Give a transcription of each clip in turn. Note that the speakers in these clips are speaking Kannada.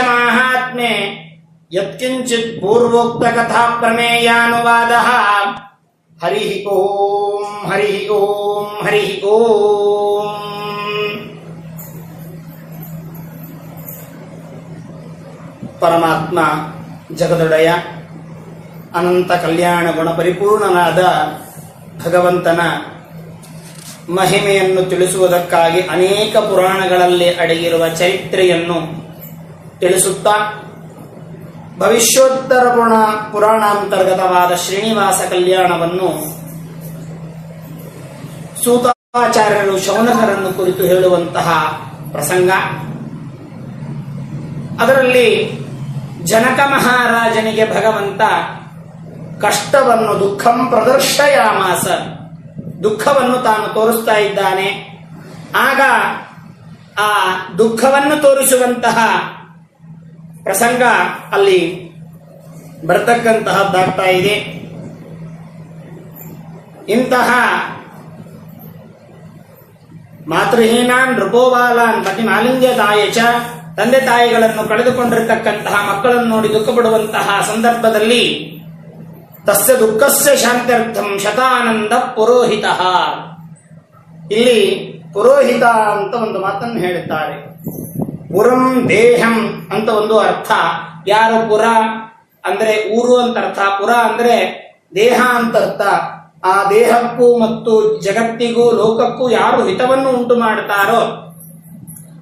ಮಾಹಾತ್ಮ್ಯೆ ಯತ್ಕಿಂಚಿತ್ ಪೂರ್ವೋಕ್ತ ಕಥಾ ಪ್ರಮೇಯಾನುವಾದ ಹರಿ ಓಂ ಹರಿ ಓಂ ಹರಿ ಓಂ. ಪರಮಾತ್ಮ ಜಗದೊಡೆಯ ಅನಂತ ಕಲ್ಯಾಣ ಗುಣ ಪರಿಪೂರ್ಣನಾದ ಭಗವಂತನ ಮಹಿಮೆಯನ್ನು ತಿಳಿಸುವುದಕ್ಕಾಗಿ ಅನೇಕ ಪುರಾಣಗಳಲ್ಲಿ ಅಡಗಿರುವ ಚರಿತ್ರೆಯನ್ನು ತಿಳಿಸುತ್ತಾ ಭವಿಷ್ಯೋತ್ತರ ಪುರಾಣಾಂತರ್ಗತವಾದ ಶ್ರೀನಿವಾಸ ಕಲ್ಯಾಣವನ್ನು ಸೂತಾಚಾರ್ಯರು ಶೌನಕರನ್ನು ಕುರಿತು ಹೇಳುವಂತಹ ಪ್ರಸಂಗ. ಅದರಲ್ಲಿ ಜನಕ ಮಹಾರಾಜನಿಗೆ ಭಗವಂತ ಕಷ್ಟವನ್ನು ದುಃಖಂ ಪ್ರದರ್ಶಯಾಮಾಸ, ದುಃಖವನ್ನು ತಾನು ತೋರಿಸ್ತಾ ಇದ್ದಾನೆ. ಆಗ ಆ ದುಃಖವನ್ನು ತೋರಿಸುವಂತಹ ಪ್ರಸಂಗ ಅಲ್ಲಿ ಬರತಕ್ಕಂತಹದ್ದಾಗ್ತಾ ಇದೆ. ಇಂತಹ ಮಾತೃಹೀನಾನ್ ನೃಪೋಬಾಲಾನ್ ಪತಿ ಮಾಲಿಂಗ್ಯದಾಯಚ, ತಂದೆ ತಾಯಿಗಳನ್ನು ಕಳೆದುಕೊಂಡಿರತಕ್ಕಂತಹ ಮಕ್ಕಳನ್ನು ನೋಡಿ ದುಃಖ ಪಡುವಂತಹ ಸಂದರ್ಭದಲ್ಲಿ ತಸ್ಯ ದುಃಖಸ್ಯ ಶಾಂತ್ಯರ್ಥಂ ಶತಾನಂದ ಪುರೋಹಿತ. ಇಲ್ಲಿ ಪುರೋಹಿತ ಅಂತ ಒಂದು ಮಾತನ್ನು ಹೇಳುತ್ತಾರೆ. ಪುರಂ ದೇಹಂ ಅಂತ ಒಂದು ಅರ್ಥ. ಯಾರು ಪುರ ಅಂದ್ರೆ ಊರು ಅಂತ ಅರ್ಥ, ಪುರ ಅಂದ್ರೆ ದೇಹ ಅಂತ ಅರ್ಥ. ಆ ದೇಹಕ್ಕೂ ಮತ್ತು ಜಗತ್ತಿಗೂ ಲೋಕಕ್ಕೂ ಯಾರು ಹಿತವನ್ನು ಉಂಟು ಮಾಡುತ್ತಾರೋ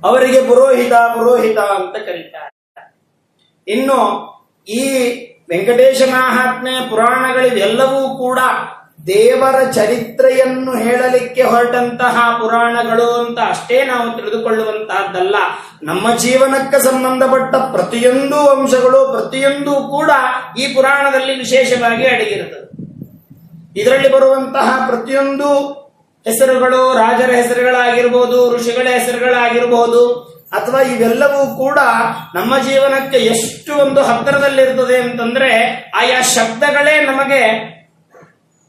ಅವರಿಗೆ ಪುರೋಹಿತ ಪುರೋಹಿತ ಅಂತ ಕರೀತಾರೆ. ಇನ್ನು ಈ ವೆಂಕಟೇಶ ಮಹಾತ್ಮೆ ಪುರಾಣಗಳಿವೆಲ್ಲವೂ ಕೂಡ ದೇವರ ಚರಿತ್ರೆಯನ್ನು ಹೇಳಲಿಕ್ಕೆ ಹೊರಟಂತಹ ಪುರಾಣಗಳು ಅಂತ ಅಷ್ಟೇ ನಾವು ತಿಳಿದುಕೊಳ್ಳುವಂತಹದ್ದಲ್ಲ. ನಮ್ಮ ಜೀವನಕ್ಕೆ ಸಂಬಂಧಪಟ್ಟ ಪ್ರತಿಯೊಂದು ಅಂಶಗಳು ಪ್ರತಿಯೊಂದು ಕೂಡ ಈ ಪುರಾಣದಲ್ಲಿ ವಿಶೇಷವಾಗಿ ಅಡಗಿರುತ್ತದೆ. ಇದರಲ್ಲಿ ಬರುವಂತಹ ಪ್ರತಿಯೊಂದು ಹೆಸರುಗಳು ರಾಜರ ಹೆಸರುಗಳಾಗಿರ್ಬೋದು, ಋಷಿಗಳ ಹೆಸರುಗಳಾಗಿರಬಹುದು, ಅಥವಾ ಇವೆಲ್ಲವೂ ಕೂಡ ನಮ್ಮ ಜೀವನಕ್ಕೆ ಎಷ್ಟು ಒಂದು ಹತ್ತಿರದಲ್ಲಿರ್ತದೆ ಅಂತಂದ್ರೆ ಆಯಾ ಶಬ್ದಗಳೇ ನಮಗೆ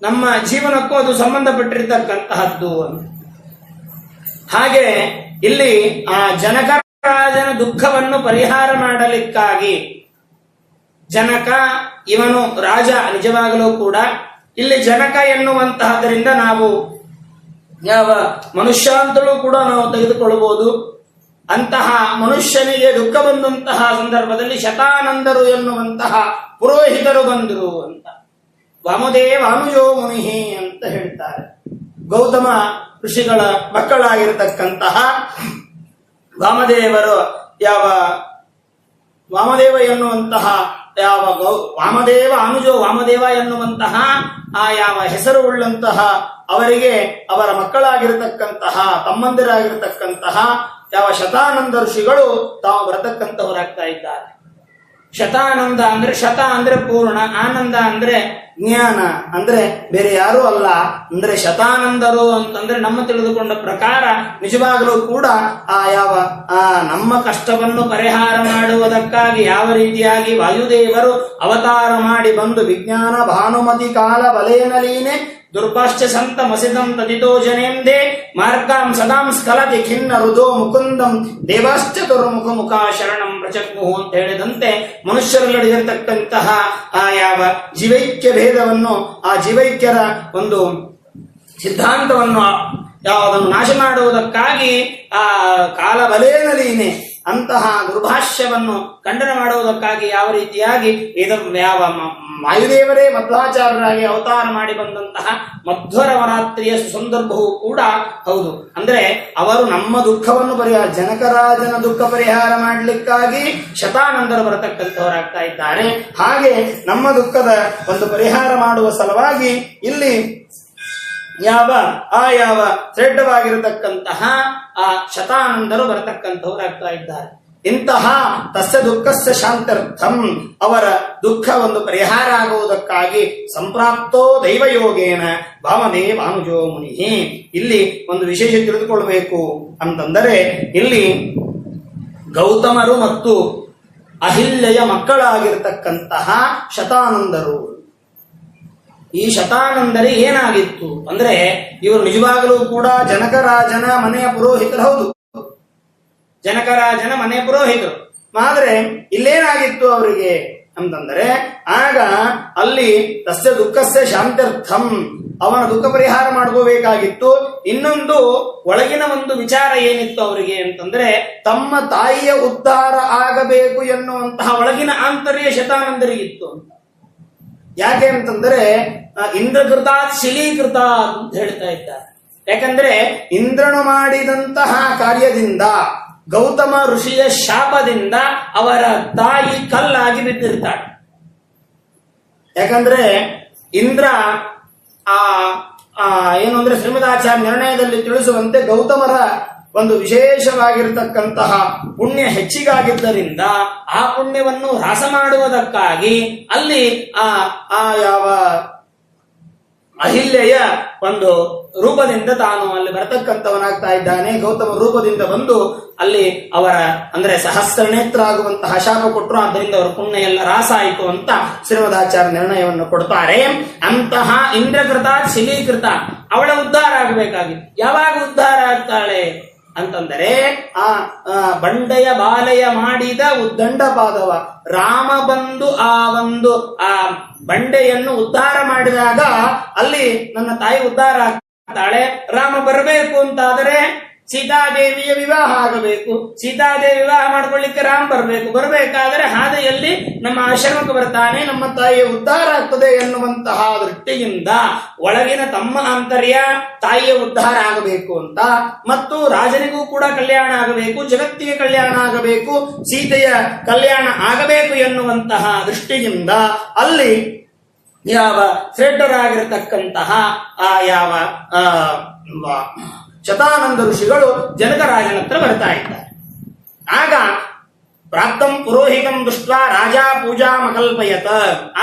ನಮ್ಮ ಜೀವನಕ್ಕೂ ಅದು ಸಂಬಂಧಪಟ್ಟಿರ್ತಕ್ಕಂತಹದ್ದು. ಹಾಗೆ ಇಲ್ಲಿ ಆ ಜನಕರಾಜನ ದುಃಖವನ್ನು ಪರಿಹಾರ ಮಾಡಲಿಕ್ಕಾಗಿ ಜನಕ ಇವನು ರಾಜ ನಿಜವಾಗಲೂ ಕೂಡ. ಇಲ್ಲಿ ಜನಕ ಎನ್ನುವಂತಹದ್ರಿಂದ ನಾವು ಯಾವ ಮನುಷ್ಯ ಅಂತಲೂ ಕೂಡ ನಾವು ತೆಗೆದುಕೊಳ್ಳಬಹುದು. ಅಂತಹ ಮನುಷ್ಯನಿಗೆ ದುಃಖ ಬಂದಂತಹ ಸಂದರ್ಭದಲ್ಲಿ ಶತಾನಂದರು ಎನ್ನುವಂತಹ ಪುರೋಹಿತರು ಬಂದರು ಅಂತ. ವಾಮದೇವ ಅನುಜೋ ಮುನಿ ಅಂತ ಹೇಳ್ತಾರೆ. ಗೌತಮ ಋಷಿಗಳ ಮಕ್ಕಳಾಗಿರತಕ್ಕಂತಹ ವಾಮದೇವರು ವಾಮದೇವ ಎನ್ನುವಂತಹ ವಾಮದೇವ ಅನುಜೋ ವಾಮದೇವ ಎನ್ನುವಂತಹ ಆ ಯಾವ ಹೆಸರು ಉಳ್ಳಂತಹ ಅವರಿಗೆ ಅವರ ಮಕ್ಕಳಾಗಿರತಕ್ಕಂತಹ ತಮ್ಮಂದಿರಾಗಿರತಕ್ಕಂತಹ ಯಾವ ಶತಾನಂದ ಋಷಿಗಳು ತಾವು ಬರತಕ್ಕಂತವರಾಗ್ತಾ ಇದ್ದಾರೆ. ಶತಾನಂದ ಅಂದ್ರೆ ಶತ ಅಂದ್ರೆ ಪೂರ್ಣ, ಆನಂದ ಅಂದ್ರೆ ಜ್ಞಾನ, ಅಂದ್ರೆ ಬೇರೆ ಯಾರೂ ಅಲ್ಲ. ಅಂದ್ರೆ ಶತಾನಂದರು ಅಂತಂದ್ರೆ ನಮ್ಮ ತಿಳಿದುಕೊಂಡ ಪ್ರಕಾರ ನಿಜವಾಗಲೂ ಕೂಡ ನಮ್ಮ ಕಷ್ಟವನ್ನು ಪರಿಹಾರ ಮಾಡುವುದಕ್ಕಾಗಿ ಯಾವ ರೀತಿಯಾಗಿ ವಾಯುದೇವರು ಅವತಾರ ಮಾಡಿ ಬಂದು ವಿಜ್ಞಾನ ಭಾನುಮತಿ ಕಾಲ ಬಲೇನಲೀನೆ ದುರ್ಭಾಶ್ಚ ಸಂತ ಮಸಿದಂ ತದಿತೋ ಜನೇಂದೇ ಮಾರ್ಗಾಂ ಸದಾಂ ಸ್ಖಲತಿ ಖಿನ್ನ ರುದೋ ಮುಕುಂದಂ ದೇವಾಶ್ಚ ದುರ್ಮುಖ ಮುಖ ಶರಣಂ ಪ್ರಚಕ್ಮುಹು ಅಂತ ಹೇಳಿದಂತೆ ಮನುಷ್ಯರಲ್ಲಿರತಕ್ಕಂತಹ ಆ ಯಾವ ಜೀವೈಕ್ಯ ಭೇದವನ್ನು, ಆ ಜೀವೈಕ್ಯರ ಒಂದು ಸಿದ್ಧಾಂತವನ್ನು ಯಾವುದನ್ನು ನಾಶ ಮಾಡುವುದಕ್ಕಾಗಿ ಆ ಕಾಲಬಲೇನಲೀನೆ ಅಂತಹ ದುರ್ಭಾಷ್ಯವನ್ನು ಖಂಡನೆ ಮಾಡುವುದಕ್ಕಾಗಿ ಯಾವ ರೀತಿಯಾಗಿ ವಾಯುದೇವರೇ ಮಧ್ವಾಚಾರ್ಯರಾಗಿ ಅವತಾರ ಮಾಡಿ ಬಂದಂತಹ ಮಧ್ವರವರಾತ್ರಿಯ ಸಂದರ್ಭವೂ ಕೂಡ ಹೌದು. ಅಂದ್ರೆ ಅವರು ನಮ್ಮ ದುಃಖವನ್ನು ಜನಕರಾಜನ ದುಃಖ ಪರಿಹಾರ ಮಾಡಲಿಕ್ಕಾಗಿ ಶತಾನಂದರು ಬರತಕ್ಕಂಥವರಾಗ್ತಾ ಇದ್ದಾರೆ. ಹಾಗೆ ನಮ್ಮ ದುಃಖದ ಒಂದು ಪರಿಹಾರ ಮಾಡುವ ಸಲುವಾಗಿ ಇಲ್ಲಿ ಯಾವ ಶ್ರೇಷ್ಠವಾಗಿರತಕ್ಕಂತಹ ಆ ಶತಾನಂದರು ಬರತಕ್ಕಂಥವರಾಗ್ತಾ ಇದ್ದಾರೆ. ಇಂತಹ ತಸ್ಯ ದುಃಖಸ್ಯ ಶಾಂತ್ಯರ್ಥಂ, ಅವರ ದುಃಖ ಒಂದು ಪರಿಹಾರ ಆಗುವುದಕ್ಕಾಗಿ ಸಂಪ್ರಾಪ್ತೋ ದೈವಯೋಗೇನ ವಾಮದೇವಾನುಜೋ ಮುನಿ. ಇಲ್ಲಿ ಒಂದು ವಿಶೇಷ ತಿಳಿದುಕೊಳ್ಳಬೇಕು ಅಂತಂದರೆ ಇಲ್ಲಿ ಗೌತಮರು ಮತ್ತು ಅಹಿಲ್ಯೆಯ ಮಕ್ಕಳಾಗಿರ್ತಕ್ಕಂತಹ ಶತಾನಂದರು. ಈ ಶತಾನಂದರಿ ಏನಾಗಿತ್ತು ಅಂದ್ರೆ ಇವರು ನಿಜವಾಗಲೂ ಕೂಡ ಜನಕರಾಜನ ಮನೆಯ ಪುರೋಹಿತರು. ಹೌದು, ಜನಕರಾಜನ ಮನೆಯ ಪುರೋಹಿತರು. ಆದ್ರೆ ಇಲ್ಲೇನಾಗಿತ್ತು ಅವರಿಗೆ ಅಂತಂದರೆ, ಆಗ ಅಲ್ಲಿ ತಸ್ಯ ದುಃಖಸ್ಯ ಶಾಂತ್ಯರ್ಥಂ, ಅವನ ದುಃಖ ಪರಿಹಾರ ಮಾಡ್ಕೋಬೇಕಾಗಿತ್ತು. ಇನ್ನೊಂದು ಒಳಗಿನ ಒಂದು ವಿಚಾರ ಏನಿತ್ತು ಅವರಿಗೆ ಅಂತಂದ್ರೆ, ತಮ್ಮ ತಾಯಿಯ ಉದ್ಧಾರ ಆಗಬೇಕು ಎನ್ನುವಂತಹ ಒಳಗಿನ ಆಂತರ್ಯ ಶತಾನಂದರಿಗಿತ್ತು ಅಂತ. ಯಾಕೆ ಅಂತಂದ್ರೆ ಇಂದ್ರಕೃತ ಶಿಲೀಕೃತ ಅಂತ ಹೇಳ್ತಾ ಇದ್ದಾರೆ. ಯಾಕಂದ್ರೆ ಇಂದ್ರನು ಮಾಡಿದಂತಹ ಕಾರ್ಯದಿಂದ, ಗೌತಮ ಋಷಿಯ ಶಾಪದಿಂದ ಅವರ ತಾಯಿ ಕಲ್ಲಾಗಿ ಬಿದ್ದಿರ್ತಾಳೆ. ಯಾಕಂದ್ರೆ ಇಂದ್ರ ಏನು ಅಂದ್ರೆ ಶ್ರೀಮದಾಚಾರ್ಯ ನಿರ್ಣಯದಲ್ಲಿ ತಿಳಿಸುವಂತೆ ಗೌತಮರ ಒಂದು ವಿಶೇಷವಾಗಿರತಕ್ಕಂತಹ ಪುಣ್ಯ ಹೆಚ್ಚಿಗಾಗಿದ್ದರಿಂದ ಆ ಪುಣ್ಯವನ್ನು ಹ್ರಾಸ ಮಾಡುವುದಕ್ಕಾಗಿ ಅಲ್ಲಿ ಯಾವ ಅಹಿಲ್ಯೆಯ ಒಂದು ರೂಪದಿಂದ ತಾನು ಅಲ್ಲಿ ಬರತಕ್ಕಂಥವನಾಗ್ತಾ ಇದ್ದಾನೆ. ಗೌತಮ ರೂಪದಿಂದ ಬಂದು ಅಲ್ಲಿ ಅವರ ಅಂದ್ರೆ ಸಹಸ್ರ ನೇತ್ರ ಆಗುವಂತಹ ಶಾಪ ಕೊಟ್ಟರು. ಆದ್ದರಿಂದ ಅವರ ಪುಣ್ಯ ಎಲ್ಲ ರಾಸ ಆಯಿತು ಅಂತ ಶ್ರೀಮದಾಚಾರ್ಯ ನಿರ್ಣಯವನ್ನು ಕೊಡ್ತಾರೆ. ಅಂತಹ ಇಂದ್ರಕೃತ ಶಿಲೀಕೃತ ಅವಳ ಉದ್ಧಾರ ಆಗಬೇಕಾಗಿತ್ತು. ಯಾವಾಗ ಉದ್ಧಾರ ಆಗ್ತಾಳೆ ಅಂತಂದರೆ, ಆ ಬಂಡೆಯ ಬಾಲೆಯ ಮಾಡಿದ ಉದ್ದಂಡ ಪಾದವ ರಾಮ ಬಂದು ಆ ಬಂಡೆಯನ್ನು ಉದ್ಧಾರ ಮಾಡಿದಾಗ ಅಲ್ಲಿ ನನ್ನ ತಾಯಿ ಉದ್ಧಾರ ಆಗ್ತಾಳೆ. ರಾಮ ಬರಬೇಕು ಅಂತಾದರೆ ಸೀತಾದೇವಿಯ ವಿವಾಹ ಆಗಬೇಕು. ಸೀತಾದೇವಿ ವಿವಾಹ ಮಾಡ್ಕೊಳ್ಳಿಕ್ಕೆ ರಾಮ ಬರಬೇಕಾದರೆ ಹಾದಿಯಲ್ಲಿ ನಮ್ಮ ಆಶ್ರಮಕ್ಕೆ ಬರ್ತಾನೆ, ನಮ್ಮ ತಾಯಿಯ ಉದ್ಧಾರ ಆಗ್ತದೆ ಎನ್ನುವಂತಹ ದೃಷ್ಟಿಯಿಂದ ಒಳಗಿನ ತಮ್ಮ ಆಂತರ್ಯ ತಾಯಿಯ ಉದ್ಧಾರ ಆಗಬೇಕು ಅಂತ, ಮತ್ತು ರಾಜನಿಗೂ ಕೂಡ ಕಲ್ಯಾಣ ಆಗಬೇಕು, ಜಗತ್ತಿಗೆ ಕಲ್ಯಾಣ ಆಗಬೇಕು, ಸೀತೆಯ ಕಲ್ಯಾಣ ಆಗಬೇಕು ಎನ್ನುವಂತಹ ದೃಷ್ಟಿಯಿಂದ ಅಲ್ಲಿ ಯಾವ ಶ್ರೇಷ್ಠರಾಗಿರತಕ್ಕಂತಹ ಯಾವ ಶತಾನಂದ ಋಷಿಗಳು ಜನಕರಾಜನ ಹತ್ರ ಬರ್ತಾ ಇದ್ದಾರೆ. ಆಗ ಪ್ರಾಪ್ತಂ ಪುರೋಹಿತಂ ದೃಷ್ಟ ರಾಜ ಪೂಜಾ ಮಕಲ್ಪಯತ,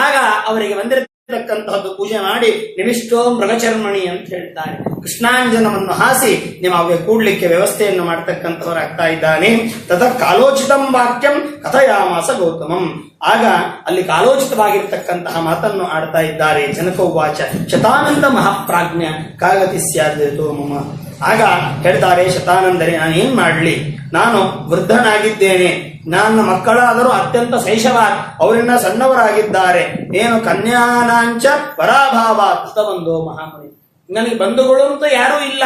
ಆಗ ಅವರಿಗೆ ಬಂದಿರತಕ್ಕಂತಹದ್ದು ಪೂಜೆ ಮಾಡಿ ನಿವಿಷ್ಟೋ ಮೃಗಚರ್ಮಣಿ ಅಂತ ಹೇಳ್ತಾರೆ. ಕೃಷ್ಣಾಂಜನವನ್ನು ಹಾಸಿ ನೀವು ಅವೆ ಕೂಡ್ಲಿಕ್ಕೆ ವ್ಯವಸ್ಥೆಯನ್ನು ಮಾಡತಕ್ಕಂಥವರಾಗ್ತಾ ಇದ್ದಾನೆ. ತತ ಕಾಲೋಚಿತಂ ವಾಕ್ಯಂ ಕಥಯಾಮಾಸ ಗೌತಮಂ, ಆಗ ಅಲ್ಲಿ ಕಾಲೋಚಿತವಾಗಿರ್ತಕ್ಕಂತಹ ಮಾತನ್ನು ಆಡ್ತಾ ಇದ್ದಾರೆ. ಜನಕ ಉವಾಚ ಶತಾನಂದ ಮಹಾಪ್ರಾಜ್ಞ ಕಾಗತಿ ಸ್ಯಾದೋ ಮಮ, ಆಗ ಹೇಳ್ತಾರೆ ಶತಾನಂದರೇ, ನಾನು ಏನ್ ಮಾಡ್ಲಿ, ನಾನು ವೃದ್ಧನಾಗಿದ್ದೇನೆ, ನನ್ನ ಮಕ್ಕಳಾದರೂ ಅತ್ಯಂತ ಶೈಶವ, ಅವರಿಂದ ಸಣ್ಣವರಾಗಿದ್ದಾರೆ, ಏನು ಕನ್ಯಾನಾಂಚ ಪರಾಭಾವ ಬಂದೋ ಮಹಾಮುನಿ, ನನಗೆ ಬಂಧುಗಳು ಅಂತ ಯಾರೂ ಇಲ್ಲ,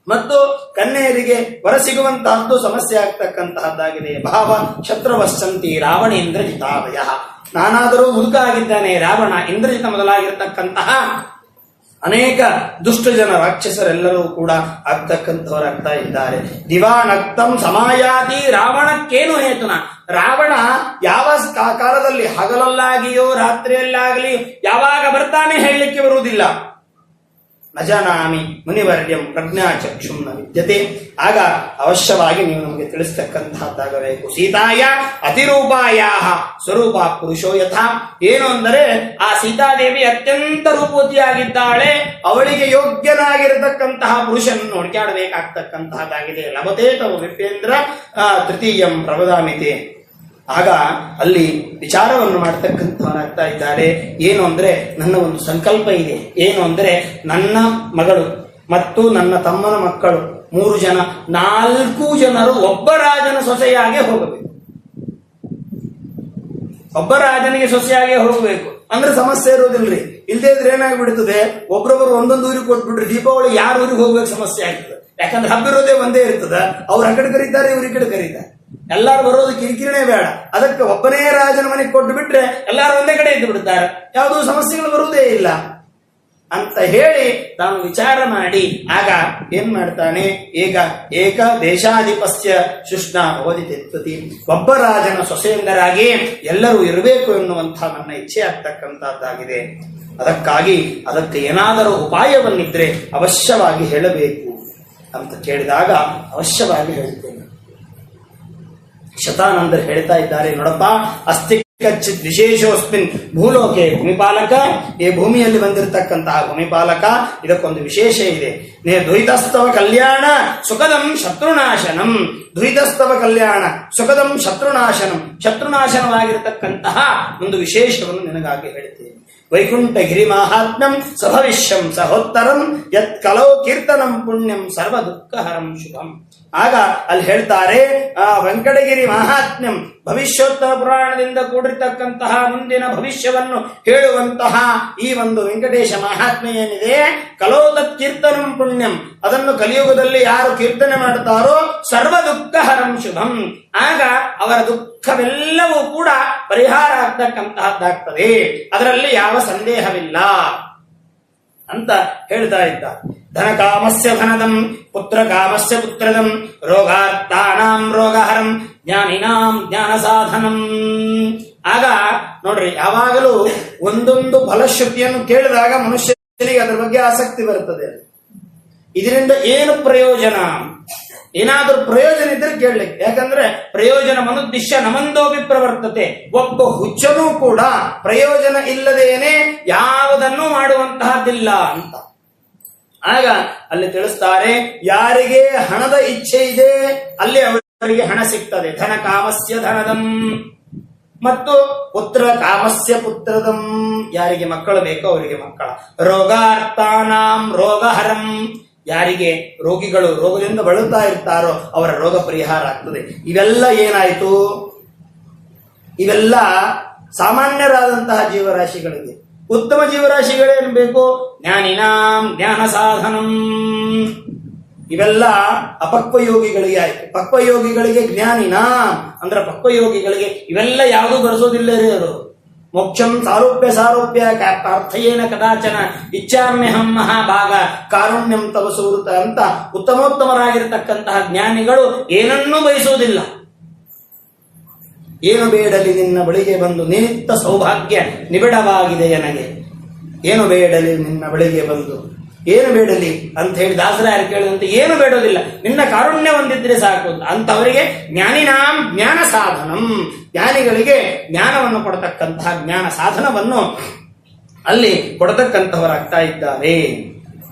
ಮತ್ತು ಕನ್ಯೆಯರಿಗೆ ವರ ಸಿಗುವಂತಹದ್ದು ಸಮಸ್ಯೆ ಆಗ್ತಕ್ಕಂತಹದ್ದಾಗಿದೆ. ಭಾವ ಶತ್ರುವಶ್ಚಂತಿ ರಾವಣ ಇಂದ್ರಜಿತಾವಯ, ನಾನಾದರೂ ಮುದುಕ ಆಗಿದ್ದಾನೆ, ರಾವಣ ಇಂದ್ರಜಿತ ಮೊದಲಾಗಿರ್ತಕ್ಕಂತಹ ಅನೇಕ ದುಷ್ಟ ಜನ ರಾಕ್ಷಸರೆಲ್ಲರೂ ಕೂಡ ಆಗ್ತಕ್ಕಂಥವರಾಗ್ತಾ ಇದ್ದಾರೆ. ದಿವಾನಕ್ತಂ ಸಮಾಯಾತಿ ರಾವಣಕ್ಕೇನು ಹೇತುನ, ರಾವಣ ಯಾವ ಕಾಲದಲ್ಲಿ ಹಗಲಲ್ಲಾಗಿಯೋ ರಾತ್ರಿಯಲ್ಲಾಗಲಿ ಯಾವಾಗ ಬರ್ತಾನೆ ಹೇಳಲಿಕ್ಕೆ ಬರುವುದಿಲ್ಲ. ನಜನಾಮಿ ಮುನಿವರ್ಯಂ ಪ್ರಜ್ಞಾಚಕ್ಷುಂ ನ ವಿದ್ಯತೆ, ಆಗ ಅವಶ್ಯವಾಗಿ ನೀವು ನಮಗೆ ತಿಳಿಸ್ತಕ್ಕಂತಹದ್ದಾಗಬೇಕು. ಸೀತಾಯ ಅತಿರೂಪಾಯ ಸ್ವರೂಪ ಪುರುಷೋ ಯಥಾ, ಏನು ಅಂದರೆ ಆ ಸೀತಾದೇವಿ ಅತ್ಯಂತ ರೂಪವತಿಯಾಗಿದ್ದಾಳೆ, ಅವಳಿಗೆ ಯೋಗ್ಯನಾಗಿರತಕ್ಕಂತಹ ಪುರುಷನನ್ನು ಹುಡುಕಾಡಬೇಕಾಗ್ತಕ್ಕಂತಹದ್ದಾಗಿದೆ. ಲಭತೆ ತವ ವಿಪೇಂದ್ರ ತೃತೀಯಂ ಪ್ರವದಾಮಿತೆ, ಆಗ ಅಲ್ಲಿ ವಿಚಾರವನ್ನು ಮಾಡತಕ್ಕಂಥವನಾಗ್ತಾ ಇದ್ದಾರೆ. ಏನು ಅಂದ್ರೆ ನನ್ನ ಒಂದು ಸಂಕಲ್ಪ ಇದೆ, ಏನು ಅಂದ್ರೆ ನನ್ನ ಮಗಳು ಮತ್ತು ನನ್ನ ತಮ್ಮನ ಮಕ್ಕಳು 3 ಜನ 4 ಜನರು ಒಬ್ಬ ರಾಜನ ಸೊಸೆಯಾಗೆ ಹೋಗಬೇಕು. ಒಬ್ಬ ರಾಜನಿಗೆ ಸೊಸೆಯಾಗೆ ಹೋಗಬೇಕು ಅಂದ್ರೆ ಸಮಸ್ಯೆ ಇರೋದಿಲ್ರಿ. ಇಲ್ಲದೇ ಇದ್ರೆ ಏನಾಗ್ಬಿಡ್ತದೆ, ಒಬ್ರೊಬ್ಬರು ಒಂದೊಂದು ಊರಿಗೆ ಕೊಟ್ಬಿಟ್ರೆ ದೀಪಾವಳಿ ಯಾರ ಊರಿಗೆ ಹೋಗ್ಬೇಕು ಸಮಸ್ಯೆ ಆಗ್ತದೆ. ಯಾಕಂದ್ರೆ ಹಬ್ಬಿರೋದೇ ಒಂದೇ ಇರ್ತದ, ಅವ್ರು ಆ ಕಡೆ ಕರೀತಾರೆ, ಇವ್ರ ಈ ಕಡೆ ಕರೀತಾರೆ, ಎಲ್ಲಾರು ಬರೋದು ಕಿರಿಕಿರಿನೇ ಬೇಡ. ಅದಕ್ಕೆ ಒಬ್ಬನೇ ರಾಜನ ಮನೆಗೆ ಕೊಟ್ಟು ಬಿಟ್ರೆ ಎಲ್ಲಾರು ಒಂದೇ ಕಡೆ ಇದ್ದು ಬಿಡ್ತಾರೆ, ಯಾವುದೂ ಸಮಸ್ಯೆಗಳು ಬರುವುದೇ ಇಲ್ಲ ಅಂತ ಹೇಳಿ ತಾನು ವಿಚಾರ ಮಾಡಿ ಆಗ ಏನ್ ಮಾಡ್ತಾನೆ, ಏಕ ದೇಶಾಧಿಪಸ್ಯ ಶುಷ್ಣ ಓದಿತಿ, ಒಬ್ಬ ರಾಜನ ಸೊಸೆಯಂದರಾಗಿ ಎಲ್ಲರೂ ಇರಬೇಕು ಎನ್ನುವಂತಹ ನನ್ನ ಇಚ್ಛೆ ಆಗ್ತಕ್ಕಂಥದ್ದಾಗಿದೆ. ಅದಕ್ಕೆ ಏನಾದರೂ ಉಪಾಯವನ್ನಿದ್ರೆ ಅವಶ್ಯವಾಗಿ ಹೇಳಬೇಕು ಅಂತ ಕೇಳಿದಾಗ ಅವಶ್ಯವಾಗಿ ಹೇಳ್ತೇನೆ. ಶತಾನಂದರು ಹೇಳ್ತಾ ಇದ್ದಾರೆ, ನೋಡಪ್ಪ, ಅಸ್ತಿ ಕಚ್ಚಿತ್ ವಿಶೇಷೋಸ್ಮಿನ್ ಭೂಲೋಕೆ ಭೂಮಿಪಾಲಕ, ಈ ಭೂಮಿಯಲ್ಲಿ ಬಂದಿರತಕ್ಕಂತಹ ಭೂಮಿಪಾಲಕ, ಇದಕ್ಕೊಂದು ವಿಶೇಷ ಇದೆ. ದ್ವೈತಸ್ತವ ಕಲ್ಯಾಣ ಸುಖದಂ ಶತ್ರುನಾಶನಂ, ದ್ವೈತಸ್ತವ ಕಲ್ಯಾಣ ಸುಖದಂ ಶತ್ರುನಾಶನಂ, ಶತ್ರುನಾಶನವಾಗಿರತಕ್ಕಂತಹ ಒಂದು ವಿಶೇಷವನ್ನು ನಿನಗಾಗಿ ಹೇಳ್ತೇನೆ. ವೈಕುಂಠಗಿರಿ ಮಾಹಾತ್ಮ್ಯಂ ಸಭವಿಷ್ಯಂ ಸಹೋತ್ತರಂ ಯತ್ ಕಲೋ ಕೀರ್ತನಂ ಪುಣ್ಯಂ ಸರ್ವ ದುಃಖಹರಂ ಶುಭಂ. ಆಗ ಅಲ್ಲಿ ಹೇಳ್ತಾರೆ ವೆಂಕಟಗಿರಿ ಮಹಾತ್ಮ್ಯಂ ಭವಿಷ್ಯೋತ್ತರ ಪುರಾಣದಿಂದ ಕೂಡಿರ್ತಕ್ಕಂತಹ ಮುಂದಿನ ಭವಿಷ್ಯವನ್ನು ಹೇಳುವಂತಹ ಈ ಒಂದು ವೆಂಕಟೇಶ ಮಹಾತ್ಮೆ ಏನಿದೆ, ಕಲೋತತ್ ಕೀರ್ತನಂ ಪುಣ್ಯಂ, ಅದನ್ನು ಕಲಿಯುಗದಲ್ಲಿ ಯಾರು ಕೀರ್ತನೆ ಮಾಡುತ್ತಾರೋ ಸರ್ವ ದುಃಖಹರಂ ಶುಭಂ, ಆಗ ಅವರ ದುಃಖವೆಲ್ಲವೂ ಕೂಡ ಪರಿಹಾರ ಆಗ್ತಕ್ಕಂತಹದ್ದಾಗ್ತದೆ, ಅದರಲ್ಲಿ ಯಾವ ಸಂದೇಹವಿಲ್ಲ ಅಂತ ಹೇಳ್ತಾ ಇದ್ದಾರೆ. ಧನ ಕಾಮಸ್ಯ ಧನದಂ, ಪುತ್ರ ಕಾಮಸ್ಯ ಪುತ್ರದಂ, ರೋಗಾರ್ಥಾನಾಂ ರೋಗಹರಂ, ಜ್ಞಾನಿನಾಂ ಜ್ಞಾನ ಸಾಧನಂ. ಆಗ ನೋಡ್ರಿ, ಯಾವಾಗಲೂ ಒಂದೊಂದು ಫಲಶ್ರುತಿಯನ್ನು ಕೇಳಿದಾಗ ಮನುಷ್ಯನಿಗೆ ಅದರ ಬಗ್ಗೆ ಆಸಕ್ತಿ ಬರುತ್ತದೆ. ಇದರಿಂದ ಏನು ಪ್ರಯೋಜನ, ಏನಾದ್ರೂ ಪ್ರಯೋಜನ ಇದ್ರೆ ಕೇಳಲಿಕ್ಕೆ, ಯಾಕಂದ್ರೆ ಪ್ರಯೋಜನ ಮನುದ್ದಿಶ್ಯ ನಮಂದೋಪಿ ಪ್ರವರ್ತತೆ. ಒಬ್ಬ ಹುಚ್ಚನೂ ಕೂಡ ಪ್ರಯೋಜನ ಇಲ್ಲದೇನೆ ಯಾವುದನ್ನು ಮಾಡುವಂತಹದ್ದಿಲ್ಲ ಅಂತ. ಆಗ ಅಲ್ಲಿ ತಿಳಿಸ್ತಾರೆ, ಯಾರಿಗೆ ಹಣದ ಇಚ್ಛೆ ಇದೆ ಅಲ್ಲಿ ಅವರಿಗೆ ಹಣ ಸಿಗ್ತದೆ. ಧನ ಕಾಮಸ್ಯ ಧನದಂ ಮತ್ತು ಪುತ್ರ ಕಾಮಸ್ಯ ಪುತ್ರದಂ, ಯಾರಿಗೆ ಮಕ್ಕಳು ಬೇಕೋ ಅವರಿಗೆ ಮಕ್ಕಳ. ರೋಗಾರ್ಥಾನಾಂ ರೋಗಹರಂ, ಯಾರಿಗೆ ರೋಗಿಗಳು ರೋಗದಿಂದ ಬಳಲ್ತಾ ಇರ್ತಾರೋ ಅವರ ರೋಗ ಪರಿಹಾರ ಆಗ್ತದೆ. ಇವೆಲ್ಲ ಏನಾಯಿತು, ಇವೆಲ್ಲ ಸಾಮಾನ್ಯರಾದಂತಹ ಜೀವರಾಶಿಗಳಿಗೆ. ಉತ್ತಮ ಜೀವರಾಶಿಗಳೇನು ಬೇಕು, ಜ್ಞಾನಿನಾಂ ಜ್ಞಾನ ಸಾಧನಂ. ಇವೆಲ್ಲ ಅಪಕ್ವಯೋಗಿಗಳಿಗೆ ಆಯ್ತು. ಪಕ್ವಯೋಗಿಗಳಿಗೆ ಜ್ಞಾನಿನಾಂ ಅಂದ್ರೆ ಪಕ್ವಯೋಗಿಗಳಿಗೆ ಇವೆಲ್ಲ ಯಾವುದೂ ಬರೆಸೋದಿಲ್ಲ ಅವರು. ಮೋಕ್ಷಂ ಸಾರೂಪ್ಯ ಸಾರೂಪ್ಯ ಪಾರ್ಥಯೇನ ಕದಾಚನ ಇಚ್ಛಾಮ್ಯಹಂ ಮಹಾಭಾಗ ಕಾರುಣ್ಯಂ ತವ ಸುಹೃತ ಅಂತ ಉತ್ತಮೋತ್ತಮರಾಗಿರ್ತಕ್ಕಂತಹ ಜ್ಞಾನಿಗಳು ಏನನ್ನೂ ಬಯಸುವುದಿಲ್ಲ. ಏನು ಬೇಡಲಿ ನಿನ್ನ ಬಳಿಗೆ ಬಂದು ನಿಮಿತ್ತ ಸೌಭಾಗ್ಯ ನಿಬಿಡವಾಗಿದೆ ನನಗೆ. ಏನು ಬೇಡಲಿ ನಿನ್ನ ಬಳಿಗೆ ಬಂದು, ಏನು ಬೇಡಲಿ ಅಂತ ಹೇಳಿ ದಾಸರಾಯರು ಕೇಳಿದಂತೆ ಏನು ಬೇಡೋದಿಲ್ಲ, ನಿನ್ನ ಕಾರುಣ್ಯ ಹೊಂದಿದ್ರೆ ಸಾಕು ಅಂತವರಿಗೆ ಜ್ಞಾನಿನಾಂ ಜ್ಞಾನ ಸಾಧನಂ, ಜ್ಞಾನಿಗಳಿಗೆ ಜ್ಞಾನವನ್ನು ಕೊಡತಕ್ಕಂತಹ ಜ್ಞಾನ ಸಾಧನವನ್ನು ಅಲ್ಲಿ ಕೊಡತಕ್ಕಂತಹವರಾಗ್ತಾ ಇದ್ದಾರೆ.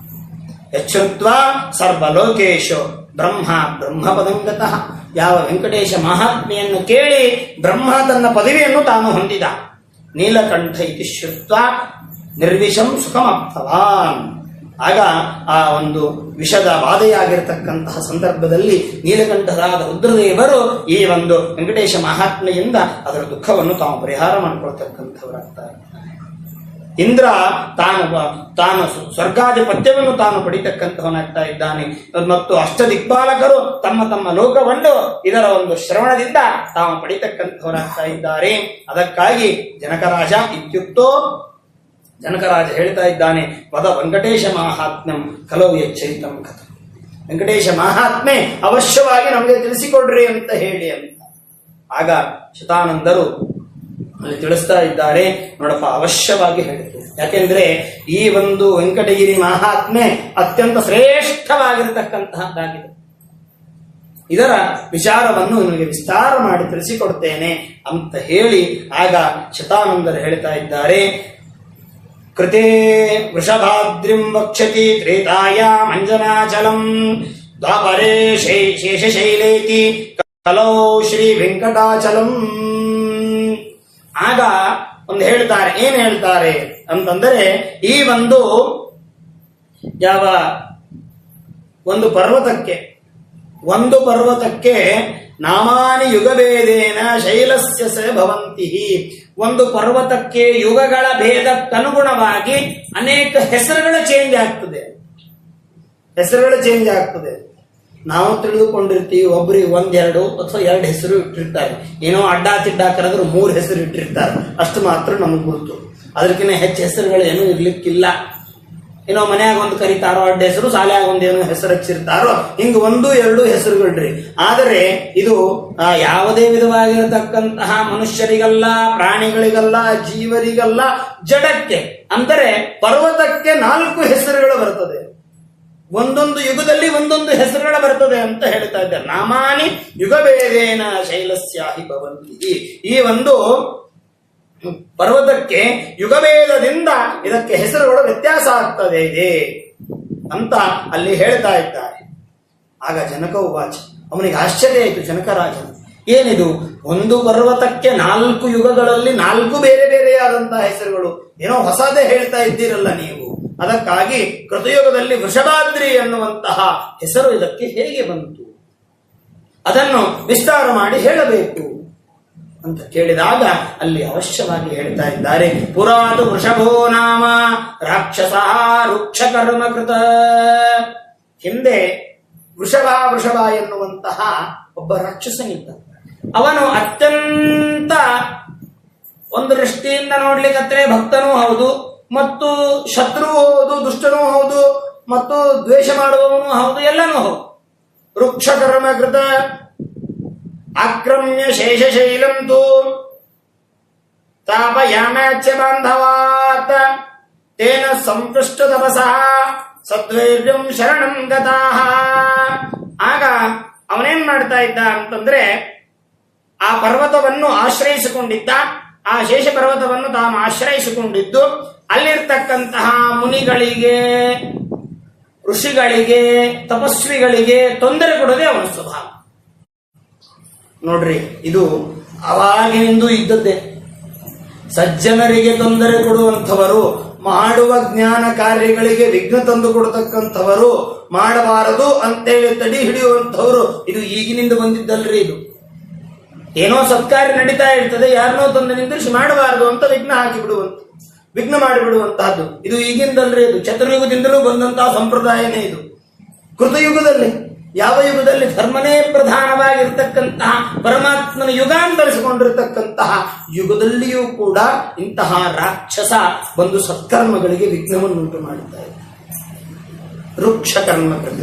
ಯಚ್ಛ್ರುತ್ವಾ ಸರ್ವಲೋಕೇಶು ಬ್ರಹ್ಮ ಬ್ರಹ್ಮಪದಂಗತಃ, ಯಾವ ವೆಂಕಟೇಶ ಮಹಾತ್ಮೆಯನ್ನು ಕೇಳಿ ಬ್ರಹ್ಮ ತನ್ನ ಪದವಿಯನ್ನು ತಾನು ಹೊಂದಿದ. ನೀಲಕಂಠ ಇತಿ ಶ್ರುತ್ವಾ ನಿರ್ವಿಷಂ ಸುಖಮಪ್ತವಾನ್. ಆಗ ಆ ಒಂದು ವಿಷದ ಬಾಧೆಯಾಗಿರ್ತಕ್ಕಂತಹ ಸಂದರ್ಭದಲ್ಲಿ ನೀಲಕಂಠರಾದ ರುದ್ರದೇವರು ಈ ಒಂದು ವೆಂಕಟೇಶ ಮಹಾತ್ಮೆಯಿಂದ ಅದರ ದುಃಖವನ್ನು ತಾವು ಪರಿಹಾರ ಮಾಡಿಕೊಳ್ತಕ್ಕಂಥವರಾಗ್ತಾರೆ. ಇಂದ್ರ ತಾನು ಸ್ವರ್ಗಾಧಿಪತ್ಯವನ್ನು ತಾನು ಪಡಿತಕ್ಕಂಥವನಾಗ್ತಾ ಇದ್ದಾನೆ. ಮತ್ತು ಅಷ್ಟದಿಕ್ಪಾಲಕರು ತಮ್ಮ ತಮ್ಮ ಲೋಕವನ್ನು ಇದರ ಒಂದು ಶ್ರವಣದಿಂದ ತಾವು ಪಡಿತಕ್ಕಂಥವರಾಗ್ತಾ ಇದ್ದಾರೆ. ಅದಕ್ಕಾಗಿ ಜನಕರಾಜ ಇತ್ಯುಕ್ತೋ, ಜನಕರಾಜ ಹೇಳ್ತಾ ಇದ್ದಾನೆ, ಪದ ವೆಂಕಟೇಶ ಮಹಾತ್ಮ್ಯಂ ಕಲೋ ಯಚ್ಚರಿತಂ ಕಥ. ವೆಂಕಟೇಶ ಮಹಾತ್ಮೆ ಅವಶ್ಯವಾಗಿ ನಮಗೆ ತಿಳಿಸಿಕೊಡ್ರಿ ಅಂತ ಹೇಳಿ ಅಂತ. ಆಗ ಶತಾನಂದರು ಅಲ್ಲಿ ತಿಳಿಸ್ತಾ ಇದ್ದಾರೆ, ನೋಡಪ್ಪ ಅವಶ್ಯವಾಗಿ ಹೇಳ್ತೇನೆ. ಯಾಕೆಂದ್ರೆ ಈ ಒಂದು ವೆಂಕಟಗಿರಿ ಮಹಾತ್ಮೆ ಅತ್ಯಂತ ಶ್ರೇಷ್ಠವಾಗಿರತಕ್ಕಂತಹದ್ದಾಗಿದೆ. ಇದರ ವಿಚಾರವನ್ನು ನಿಮಗೆ ವಿಸ್ತಾರ ಮಾಡಿ ತಿಳಿಸಿಕೊಡ್ತೇನೆ ಅಂತ ಹೇಳಿ ಆಗ ಶತಾನಂದರು ಹೇಳ್ತಾ ಇದ್ದಾರೆ, ಕೃತೆ ವೃಷಭಾದ್ರಿಂ ವಕ್ಷತಿ ತ್ರೇತಾಯಾಮ್ ಅಂಜನಾಚಲಂ ದ್ವಾಪರೇ ಶೇಷಶೈಲೇತಿ ಕಲೌ ಶ್ರೀ ವೆಂಕಟಾಚಲಂ. ಆಗ ಒಂದು ಹೇಳ್ತಾರೆ, ಏನ್ ಹೇಳ್ತಾರೆ ಅಂತಂದರೆ, ಈ ಒಂದು ಯಾವ ಒಂದು ಪರ್ವತಕ್ಕೆ ನಾಮಾನಿ ಯುಗಭೇದೇನ ಶೈಲಸ್ಯ ಸ ಭವಂತಿ. ಒಂದು ಪರ್ವತಕ್ಕೆ ಯುಗಗಳ ಭೇದಕ್ಕನುಗುಣವಾಗಿ ಅನೇಕ ಹೆಸರುಗಳು ಚೇಂಜ್ ಆಗ್ತದೆ. ನಾವು ತಿಳಿದುಕೊಂಡಿರ್ತೀವಿ, ಒಬ್ರಿಗೆ ಒಂದೆರಡು ಅಥವಾ ಎರಡು ಹೆಸರು ಇಟ್ಟಿರ್ತಾರೆ. ಏನೋ ಅಡ್ಡ ತಿಡ್ಡ ಕರೆದ್ರು 3 ಹೆಸರು ಇಟ್ಟಿರ್ತಾರೆ, ಅಷ್ಟು ಮಾತ್ರ ನಮಗೆ ಗುರುತು. ಅದಕ್ಕಿಂತ ಹೆಚ್ಚು ಹೆಸರುಗಳು ಏನೂ ಇರ್ಲಿಕ್ಕಿಲ್ಲ. ಏನೋ ಮನ್ಯಾಗ ಒಂದು ಕರೀತಾರೋ ಅಡ್ಡ ಹೆಸರು, ಶಾಲೆಯಾಗ ಒಂದೇನೋ ಹೆಸರು ಹಚ್ಚಿರ್ತಾರೋ, ಹಿಂಗ 1-2 ಹೆಸರುಗಳ್ರಿ. ಆದರೆ ಇದು ಯಾವುದೇ ವಿಧವಾಗಿರತಕ್ಕಂತಹ ಮನುಷ್ಯರಿಗಲ್ಲ, ಪ್ರಾಣಿಗಳಿಗಲ್ಲ, ಜೀವರಿಗಲ್ಲ, ಜಡಕ್ಕೆ ಅಂದರೆ ಪರ್ವತಕ್ಕೆ 4 ಹೆಸರುಗಳು ಬರ್ತದೆ. ಒಂದೊಂದು ಯುಗದಲ್ಲಿ ಒಂದೊಂದು ಹೆಸರುಗಳು ಬರ್ತದೆ ಅಂತ ಹೇಳ್ತಾ ಇದ್ದಾರೆ. ನಾಮಾನಿ ಯುಗಭೇದೇನ ಶೈಲಸ್ಯಾಹಿ ಭವಂತಿ. ಈ ಒಂದು ಪರ್ವತಕ್ಕೆ ಯುಗಭೇದದಿಂದ ಇದಕ್ಕೆ ಹೆಸರುಗಳು ವ್ಯತ್ಯಾಸ ಆಗ್ತದೆ ಇದೆ ಅಂತ ಅಲ್ಲಿ ಹೇಳ್ತಾ ಇದ್ದಾರೆ. ಆಗ ಜನಕ ಉವಾಚ, ಅವನಿಗೆ ಆಶ್ಚರ್ಯ ಆಯಿತು ಜನಕರಾಜನು. ಏನಿದು, ಒಂದು ಪರ್ವತಕ್ಕೆ 4 ಯುಗಗಳಲ್ಲಿ 4 ಬೇರೆ ಬೇರೆಯಾದಂತಹ ಹೆಸರುಗಳು, ಏನೋ ಹೊಸದೇ ಹೇಳ್ತಾ ಇದ್ದೀರಲ್ಲ ನೀವು. ಅದಕ್ಕಾಗಿ ಕೃತಯುಗದಲ್ಲಿ ವೃಷಭಾದ್ರಿ ಎನ್ನುವಂತಹ ಹೆಸರು ಇದಕ್ಕೆ ಹೇಗೆ ಬಂತು ಅದನ್ನು ವಿಸ್ತಾರ ಮಾಡಿ ಹೇಳಬೇಕು ಅಂತ ಕೇಳಿದಾಗ ಅಲ್ಲಿ ಅವಶ್ಯವಾಗಿ ಹೇಳ್ತಾ ಇದ್ದಾರೆ. ಪುರಾತು ವೃಷಭೋ ನಾಮ ರಾಕ್ಷಸ ರುಕ್ಷ ಕರ್ಮಕೃತ. ಹಿಂದೆ ವೃಷಭ ಎನ್ನುವಂತಹ ಒಬ್ಬ ರಾಕ್ಷಸನಿದ್ದ. ಅವನು ಅತ್ಯಂತ ಒಂದು ದೃಷ್ಟಿಯಿಂದ ನೋಡ್ಲಿಕ್ಕಂದ್ರೆ ಭಕ್ತನೂ ಹೌದು, ಮತ್ತು ಶತ್ರುವೂ ಹೌದು, ದುಷ್ಟನೂ ಹೌದು, ಮತ್ತು ದ್ವೇಷ ಮಾಡುವವನು ಹೌದು, ಎಲ್ಲನೂ ಹೌದು. ವೃಕ್ಷ ಕರ್ಮಕೃತ ಆಕ್ರಮ್ಯ ಶೇಷಶೈಲಂ ತು ತಾಪಯಾಮ್ಯಾಚ್ಯ ಬಾಂಧವಾತ್ ತೇನ ಸಂಪೃಷ್ಟ ತಪಸಃ ಸದ್ವೈರ್ಯಂ ಶರಣಂ ಗತಾಃ. ಆಗ ಅವನೇನ್ ಮಾಡ್ತಾ ಇದ್ದ ಅಂತಂದ್ರೆ, ಆ ಪರ್ವತವನ್ನು ಆಶ್ರಯಿಸಿಕೊಂಡಿದ್ದ. ಆ ಶೇಷ ಪರ್ವತವನ್ನು ತಾನು ಆಶ್ರಯಿಸಿಕೊಂಡಿದ್ದು ಅಲ್ಲಿರ್ತಕ್ಕಂತಹ ಮುನಿಗಳಿಗೆ, ಋಷಿಗಳಿಗೆ, ತಪಸ್ವಿಗಳಿಗೆ ತೊಂದರೆ ಕೊಡದೆ ಅವನ ಸ್ವಭಾವ. ನೋಡ್ರಿ, ಇದು ಅವಾಗಿನಿಂದ ಇದ್ದದ್ದೇ. ಸಜ್ಜನರಿಗೆ ತೊಂದರೆ ಕೊಡುವಂಥವರು, ಮಾಡುವ ಜ್ಞಾನ ಕಾರ್ಯಗಳಿಗೆ ವಿಘ್ನ ತಂದು ಕೊಡತಕ್ಕಂಥವರು, ಮಾಡಬಾರದು ಅಂತೇಳಿ ತಡಿ ಹಿಡಿಯುವಂಥವರು, ಇದು ಈಗಿನಿಂದ ಬಂದಿದ್ದಲ್ರಿ. ಇದು ಏನೋ ಸತ್ಕಾರ್ಯ ನಡೀತಾ ಇರ್ತದೆ, ಯಾರನ್ನೋ ತಂದು ನಿಂದಿರಿಸಿ ಮಾಡಬಾರದು ಅಂತ ವಿಘ್ನ ಮಾಡಿಬಿಡುವಂತಹದ್ದು ಇದು ಈಗಿಂದಲ್ರಿ. ಇದು ಚತುರ್ಯುಗದಿಂದಲೂ ಬಂದಂತಹ ಸಂಪ್ರದಾಯನೇ ಇದು. ಕೃತಯುಗದಲ್ಲಿ, ಯಾವ ಯುಗದಲ್ಲಿ ಧರ್ಮನೇ ಪ್ರಧಾನವಾಗಿರ್ತಕ್ಕಂತಹ ಪರಮಾತ್ಮನ ಯುಗ ಅಂತರಿಸಿಕೊಂಡಿರ್ತಕ್ಕಂತಹ ಯುಗದಲ್ಲಿಯೂ ಕೂಡ ಇಂತಹ ರಾಕ್ಷಸ ಬಂದು ಸತ್ಕರ್ಮಗಳಿಗೆ ವಿಘ್ನವನ್ನುಂಟು ಮಾಡುತ್ತಾ ಇದೆ. ವೃಕ್ಷ ಕರ್ಮಕೃತ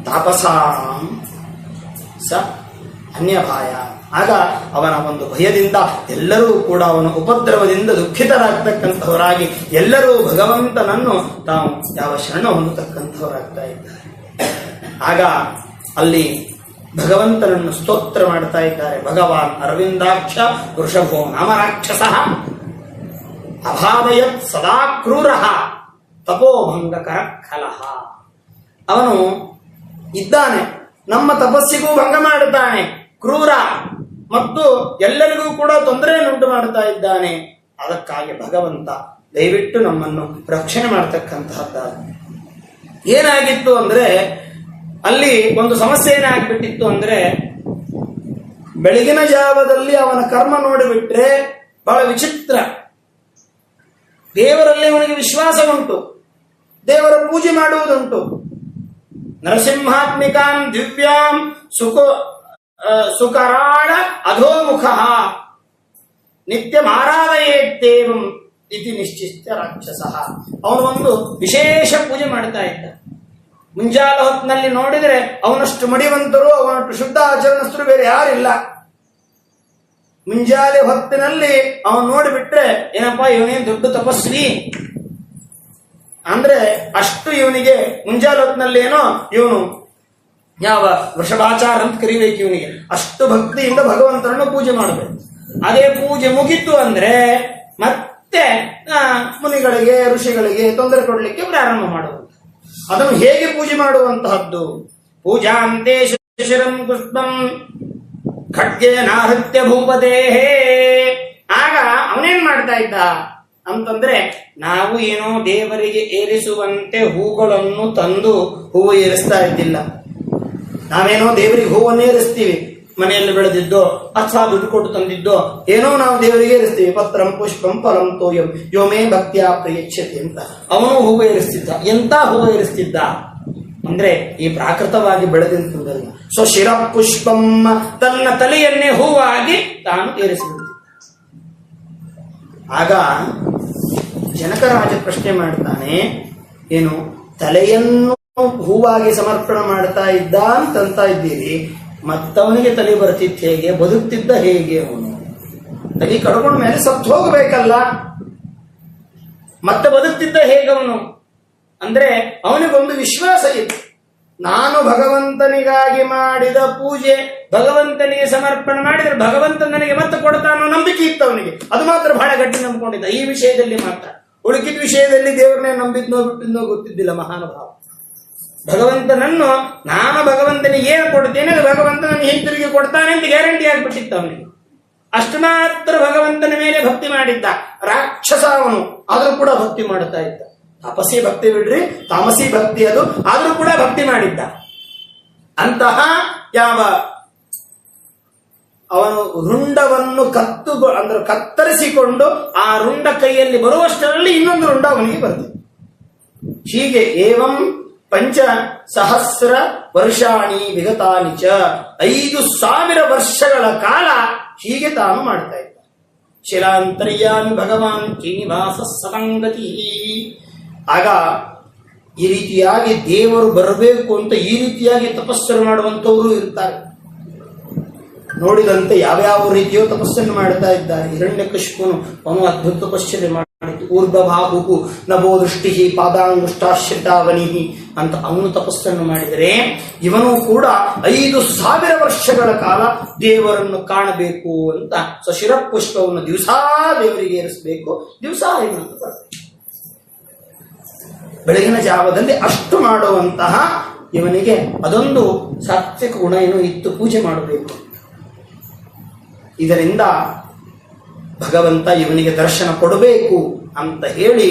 ತಾಪಸಾಂ ಸ ಅನ್ಯಭಾಯ. ಆಗ ಅವನ ಒಂದು ಭಯದಿಂದ ಎಲ್ಲರೂ ಕೂಡ ಅವನ ಉಪದ್ರವದಿಂದ ದುಃಖಿತರಾಗ್ತಕ್ಕಂಥವರಾಗಿ ಎಲ್ಲರೂ ಭಗವಂತನನ್ನು ತಾವು ಯಾವ ಶರಣ ಹೊಂದತಕ್ಕಂಥವರಾಗ್ತಾ ಇದ್ದಾರೆ. ಆಗ ಅಲ್ಲಿ ಭಗವಂತನನ್ನು ಸ್ತೋತ್ರ ಮಾಡ್ತಾ ಇದ್ದಾರೆ. ಭಗವಾನ್ ಅರವಿಂದಾಕ್ಷ ವೃಷಭೋ ನಾಮ ರಾಕ್ಷಸ ಅಭಾವಯತ್ ಸದಾ ಕ್ರೂರ ತಪೋಭಂಗಕರ ಖಲಃ. ಅವನು ಇದ್ದಾನೆ, ನಮ್ಮ ತಪಸ್ಸಿಗೂ ಭಂಗ ಮಾಡುತ್ತಾನೆ, ಕ್ರೂರ ಮತ್ತು ಎಲ್ಲರಿಗೂ ಕೂಡ ತೊಂದರೆಯನ್ನುಂಟು ಮಾಡ್ತಾ ಇದ್ದಾನೆ. ಅದಕ್ಕಾಗಿ ಭಗವಂತ ದಯವಿಟ್ಟು ನಮ್ಮನ್ನು ರಕ್ಷಣೆ ಮಾಡತಕ್ಕಂತಹದ್ದ. ಏನಾಗಿತ್ತು ಅಂದ್ರೆ, ಅಲ್ಲಿ ಒಂದು ಸಮಸ್ಯೆ ಏನಾಗ್ಬಿಟ್ಟಿತ್ತು ಅಂದ್ರೆ, ಬೆಳಗಿನ ಜಾವದಲ್ಲಿ ಅವನ ಕರ್ಮ ನೋಡಿಬಿಟ್ರೆ ಬಹಳ ವಿಚಿತ್ರ. ದೇವರಲ್ಲಿ ಅವನಿಗೆ ವಿಶ್ವಾಸ ಉಂಟು, ದೇವರ ಪೂಜೆ ಮಾಡುವುದುಂಟು. ನರಸಿಂಹಾತ್ಮಿಕಾಂ ದಿವ್ಯಾಂ ಸುಕರಾಳ ಅಧೋಮುಖ ನಿತ್ಯಮಾರಾಧಯೇತ್ತೇವಂ ಇತಿ ನಿಶ್ಚಿತ ರಾಕ್ಷಸ. ಅವನು ಒಂದು ವಿಶೇಷ ಪೂಜೆ ಮಾಡ್ತಾ ಇದ್ದ. ಮುಂಜಾಲ ಹೊತ್ತಿನಲ್ಲಿ ನೋಡಿದರೆ ಅವನಷ್ಟು ಮಡಿವಂತರು, ಅವನಷ್ಟು ಶುದ್ಧ ಆಚರಣಸ್ಥರು ಬೇರೆ ಯಾರಿಲ್ಲ. ಮುಂಜಾಲೆ ಹೊತ್ತಿನಲ್ಲಿ ಅವನು ನೋಡಿಬಿಟ್ರೆ ಏನಪ್ಪಾ ಇವನೇನು ದೊಡ್ಡ ತಪಸ್ವಿ ಅಂದ್ರೆ ಅಷ್ಟು ಇವನಿಗೆ ಮುಂಜಾಲೆ ಹೊತ್ತಿನಲ್ಲಿ ಏನೋ ಇವನು ಯಾವ ವೃಷಭಾಚಾರ ಅಂತ ಕರಿಬೇಕು. ಇವನಿಗೆ ಅಷ್ಟು ಭಕ್ತಿಯಿಂದ ಭಗವಂತನನ್ನು ಪೂಜೆ ಮಾಡಬೇಕು. ಅದೇ ಪೂಜೆ ಮುಗಿತು ಅಂದ್ರೆ ಮತ್ತೆ ಮುನಿಗಳಿಗೆ, ಋಷಿಗಳಿಗೆ ತೊಂದರೆ ಕೊಡಲಿಕ್ಕೆ ಪ್ರಾರಂಭ ಮಾಡುವಂತ. ಅದನ್ನು ಹೇಗೆ ಪೂಜೆ ಮಾಡುವಂತಹದ್ದು? ಪೂಜಾಂತೆ ಶಿರಂ ಪುಷ್ಪಂ ಖಡ್ಗೇನಾಹೃತ್ಯ ಭೂಪದೇಹೇ. ಆಗ ಅವನೇನ್ ಮಾಡ್ತಾ ಇದ್ದ ಅಂತಂದ್ರೆ, ನಾವು ಏನೋ ದೇವರಿಗೆ ಏರಿಸುವಂತೆ ಹೂಗಳನ್ನು ತಂದು ಹೂವು ಏರಿಸ್ತಾ ಇದ್ದಿಲ್ಲ. ನಾವೇನೋ ದೇವರಿಗೆ ಹೂವನ್ನು ಏರಿಸ್ತೀವಿ, ಮನೆಯಲ್ಲಿ ಬೆಳೆದಿದ್ದೋ ಅಥವಾ ದುಡ್ಡು ಕೊಟ್ಟು ತಂದಿದ್ದೋ ಏನೋ ನಾವು ದೇವರಿಗೆ ಏರಿಸ್ತೀವಿ. ಪತ್ರಂ ಪುಷ್ಪಂ ಫಲಂ ತೋಯಂ ಯೋಮೇ ಭಕ್ತಿಯ ಪ್ರಿಯಚ್ಛತಿ ಅಂತ ಅವನು ಹೂವು ಏರಿಸ್ತಿದ್ದ. ಎಂತ ಹೂವು ಏರಿಸ್ತಿದ್ದ ಅಂದ್ರೆ, ಈ ಪ್ರಾಕೃತವಾಗಿ ಬೆಳೆದಂತದಲ್ಲ. ಶಿರ ಪುಷ್ಪಂ, ತನ್ನ ತಲೆಯನ್ನೇ ಹೂವಾಗಿ ತಾನು ಏರಿಸಿಬಿಡ್ತಿದ್ದ. ಆಗ ಜನಕರಾಜ ಪ್ರಶ್ನೆ ಮಾಡ್ತಾನೆ, ಏನು ತಲೆಯನ್ನು ಹೂವಾಗಿ ಸಮರ್ಪಣೆ ಮಾಡ್ತಾ ಇದ್ದ ಅಂತಂತ ಇದ್ದೀರಿ, ಮತ್ತವನಿಗೆ ತಲೆ ಬರ್ತಿತ್ತು ಹೇಗೆ, ಬದುಕ್ತಿದ್ದ ಹೇಗೆ? ಅವನು ತಲೆ ಕಡ್ಕೊಂಡ ಮೇಲೆ ಸತ್ತು ಹೋಗಬೇಕಲ್ಲ, ಮತ್ತೆ ಬದುಕ್ತಿದ್ದ ಹೇಗೆ ಅವನು ಅಂದ್ರೆ, ಅವನಿಗೊಂದು ವಿಶ್ವಾಸ ಇತ್ತು. ನಾನು ಭಗವಂತನಿಗಾಗಿ ಮಾಡಿದ ಪೂಜೆ ಭಗವಂತನಿಗೆ ಸಮರ್ಪಣೆ ಮಾಡಿದ್ರೆ ಭಗವಂತ ನನಗೆ ಮತ್ತೆ ಕೊಡ್ತಾನೋ ನಂಬಿಕೆ ಇತ್ತು ಅವನಿಗೆ. ಅದು ಮಾತ್ರ ಬಹಳ ಗಟ್ಟಿ ನಂಬಿಕೊಂಡಿದ್ದ. ಈ ವಿಷಯದಲ್ಲಿ ಮಾತ್ರ, ಉಳುಕಿದ ವಿಷಯದಲ್ಲಿ ದೇವರನ್ನೇ ನಂಬಿದ್ನೋ ಬಿಟ್ಟಿದ್ನೋ ಗೊತ್ತಿದ್ದಿಲ್ಲ ಮಹಾನುಭಾವ. ಭಗವಂತನನ್ನು ನಾನು ಭಗವಂತನಿಗೆ ಏನು ಕೊಡ್ತೇನೆ ಅದು ಭಗವಂತ ನನಗೆ ಹಿಂತಿರುಗಿ ಕೊಡ್ತಾನೆ ಅಂತ ಗ್ಯಾರಂಟಿ ಆಗ್ಬಿಟ್ಟಿತ್ತು ಅವನಿಗೆ. ಅಷ್ಟು ಮಾತ್ರ ಭಗವಂತನ ಮೇಲೆ ಭಕ್ತಿ ಮಾಡಿದ್ದ. ರಾಕ್ಷಸ ಅವನು, ಆದ್ರೂ ಕೂಡ ಭಕ್ತಿ ಮಾಡುತ್ತಾ ಇದ್ದ. ತಪಸಿ ಭಕ್ತಿ ಬಿಡ್ರಿ, ತಾಮಸಿ ಭಕ್ತಿ ಅದು, ಆದ್ರೂ ಕೂಡ ಭಕ್ತಿ ಮಾಡಿದ್ದ. ಅಂತಹ ಯಾವ ಅವನು ರುಂಡವನ್ನು ಕತ್ತರಿಸಿಕೊಂಡು ಆ ರುಂಡ ಕೈಯಲ್ಲಿ ಬರುವಷ್ಟರಲ್ಲಿ ಇನ್ನೊಂದು ರುಂಡ ಅವನಿಗೆ ಬರ್ತದೆ. ಹೀಗೆ ಏವಂ 5,000 ವರ್ಷಾಣಿ ವಿಗತಾನಿ ಚ 5,000 ವರ್ಷಗಳ ಕಾಲ ಹೀಗೆ ತಾನು ಮಾಡ್ತಾ ಇದ್ದ. ಶಿಲಾಂತರ್ಯಾಮಿ ಭಗವಾನ್ ಶ್ರೀನಿವಾಸ ಸತಂಗತಿ. ಆಗ ಈ ರೀತಿಯಾಗಿ ದೇವರು ಬರಬೇಕು ಅಂತ ಈ ರೀತಿಯಾಗಿ ತಪಸ್ಸನ್ನು ಮಾಡುವಂತವರು ಇರ್ತಾರೆ. ನೋಡಿದಂತೆ ಯಾವ್ಯಾವ ರೀತಿಯೋ ತಪಸ್ಸನ್ನು ಮಾಡ್ತಾ ಇದ್ದಾರೆ. ಹಿರಣ್ಯಕಶಿಪುನು ಅವನು ಅದ್ಭುತ ತಪಸ್ಸನ್ನು ಮಾಡಿದ್ದು. ಊರ್ಧ್ವಭಾಗು ನಭೋ ದೃಷ್ಟಿ ಪಾದಾಂಗುಷ್ಟಾಶ್ರಿತಾವನಿ ಅಂತ ಅವನು ತಪಸ್ಸನ್ನು ಮಾಡಿದರೆ, ಇವನು ಕೂಡ 5,000 ವರ್ಷಗಳ ಕಾಲ ದೇವರನ್ನು ಕಾಣಬೇಕು ಅಂತ ಸ್ವಶಿರ ಪುಷ್ಪವನ್ನು ದಿವಸ ದೇವರಿಗೆ ಏರಿಸಬೇಕು. ದಿವಸ ಬೆಳಗಿನ ಜಾವದಲ್ಲಿ ಅಷ್ಟು ಮಾಡುವಂತಹ ಇವನಿಗೆ ಅದೊಂದು ಸಾತ್ವಿಕ ಗುಣ ಏನೋ ಇತ್ತು, ಪೂಜೆ ಮಾಡಬೇಕು. ಇದರಿಂದ ಭಗವಂತ ಇವನಿಗೆ ದರ್ಶನ ಕೊಡಬೇಕು ಅಂತ ಹೇಳಿ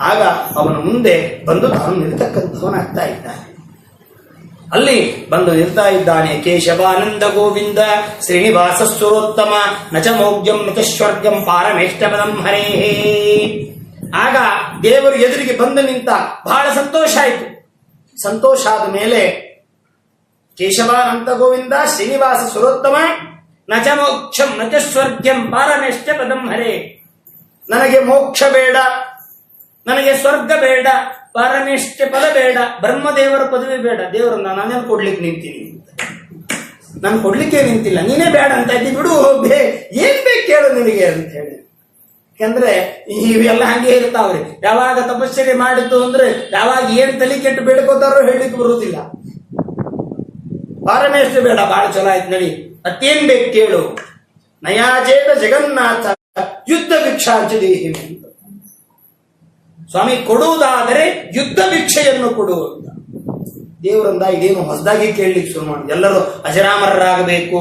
ಆಗ ಅವನ ಮುಂದೆ ಬಂದು ತಾನು ನಿಲ್ತಕ್ಕಂಥವನಾಗ್ತಾ ಇದ್ದಾನೆ. ಅಲ್ಲಿ ಬಂದು ನಿಲ್ತಾ ಇದ್ದಾನೆ. ಕೇಶವಾನಂದ ಗೋವಿಂದ ಶ್ರೀನಿವಾಸ ಸುರೋತ್ತಮ ನಚ ಮೌಗ್ಯಂ ನಚ ಪಾರಮೇಷ್ಟಪದಂ ಹರೇ. ಆಗ ದೇವರು ಎದುರಿಗೆ ಬಂದು ನಿಂತ. ಬಹಳ ಸಂತೋಷ ಆಯಿತು. ಸಂತೋಷ ಆದ ಮೇಲೆ ಕೇಶವಾನಂದ ಗೋವಿಂದ ಶ್ರೀನಿವಾಸ ಸುರೋತ್ತಮ ನಚ ಮೋಕ್ಷಂ ನಚ ಸ್ವರ್ಗ್ಯಂ ಪಾರಮೇಷ್ಟ ಪದಂ ಹರೇ. ನನಗೆ ಮೋಕ್ಷ ಬೇಡ, ನನಗೆ ಸ್ವರ್ಗ ಬೇಡ, ಪಾರಮೇಷ್ಟ ಪದ ಬೇಡ, ಬ್ರಹ್ಮದೇವರ ಪದವಿ ಬೇಡ. ದೇವರನ್ನ ನಾನೇನು ಕೊಡ್ಲಿಕ್ಕೆ ನಿಂತೀನಿ? ನಾನು ಕೊಡ್ಲಿಕ್ಕೆ ನಿಂತಿಲ್ಲ, ನೀನೇ ಬೇಡ ಅಂತ ಇದ್ದಿ, ಬಿಡು, ಏನ್ ಬೇಕು ಕೇಳು ನಿನಗೆ ಅಂತ ಹೇಳಿ. ಯಾಕಂದ್ರೆ ಇವೆಲ್ಲ ಹಂಗೆ ಇರ್ತಾವ್ರಿ. ಯಾವಾಗ ತಪಸ್ಸರಿ ಮಾಡಿದ್ದು ಅಂದ್ರೆ ಯಾವಾಗ ಏನ್ ತಲೆ ಕೆಟ್ಟು ಬೇಡ್ಕೋತಾರೋ ಹೇಳಿಕ್ ಬರುವುದಿಲ್ಲ. ಪಾರಮೇಷ್ಟ ಬೇಡ, ಬಹಳ ಚಲೋ ಆಯ್ತು ನಡಿ, ಮತ್ತೇನ್ ಬೇಕು ಕೇಳು. ನಯಾಜೇತ ಜಗನ್ನಾಥ ಯುದ್ಧ ಭಿಕ್ಷಾಂಚ ದೇಹಿ. ಸ್ವಾಮಿ ಕೊಡುವುದಾದರೆ ಯುದ್ಧ ಭಿಕ್ಷೆಯನ್ನು ಕೊಡುವಂತ ದೇವರಂದ. ಇದೇನು ಹೊಸದಾಗಿ ಕೇಳಲಿಕ್ಕೆ ಶುರು ಮಾಡಿ. ಎಲ್ಲರೂ ಅಜರಾಮರರಾಗಬೇಕು,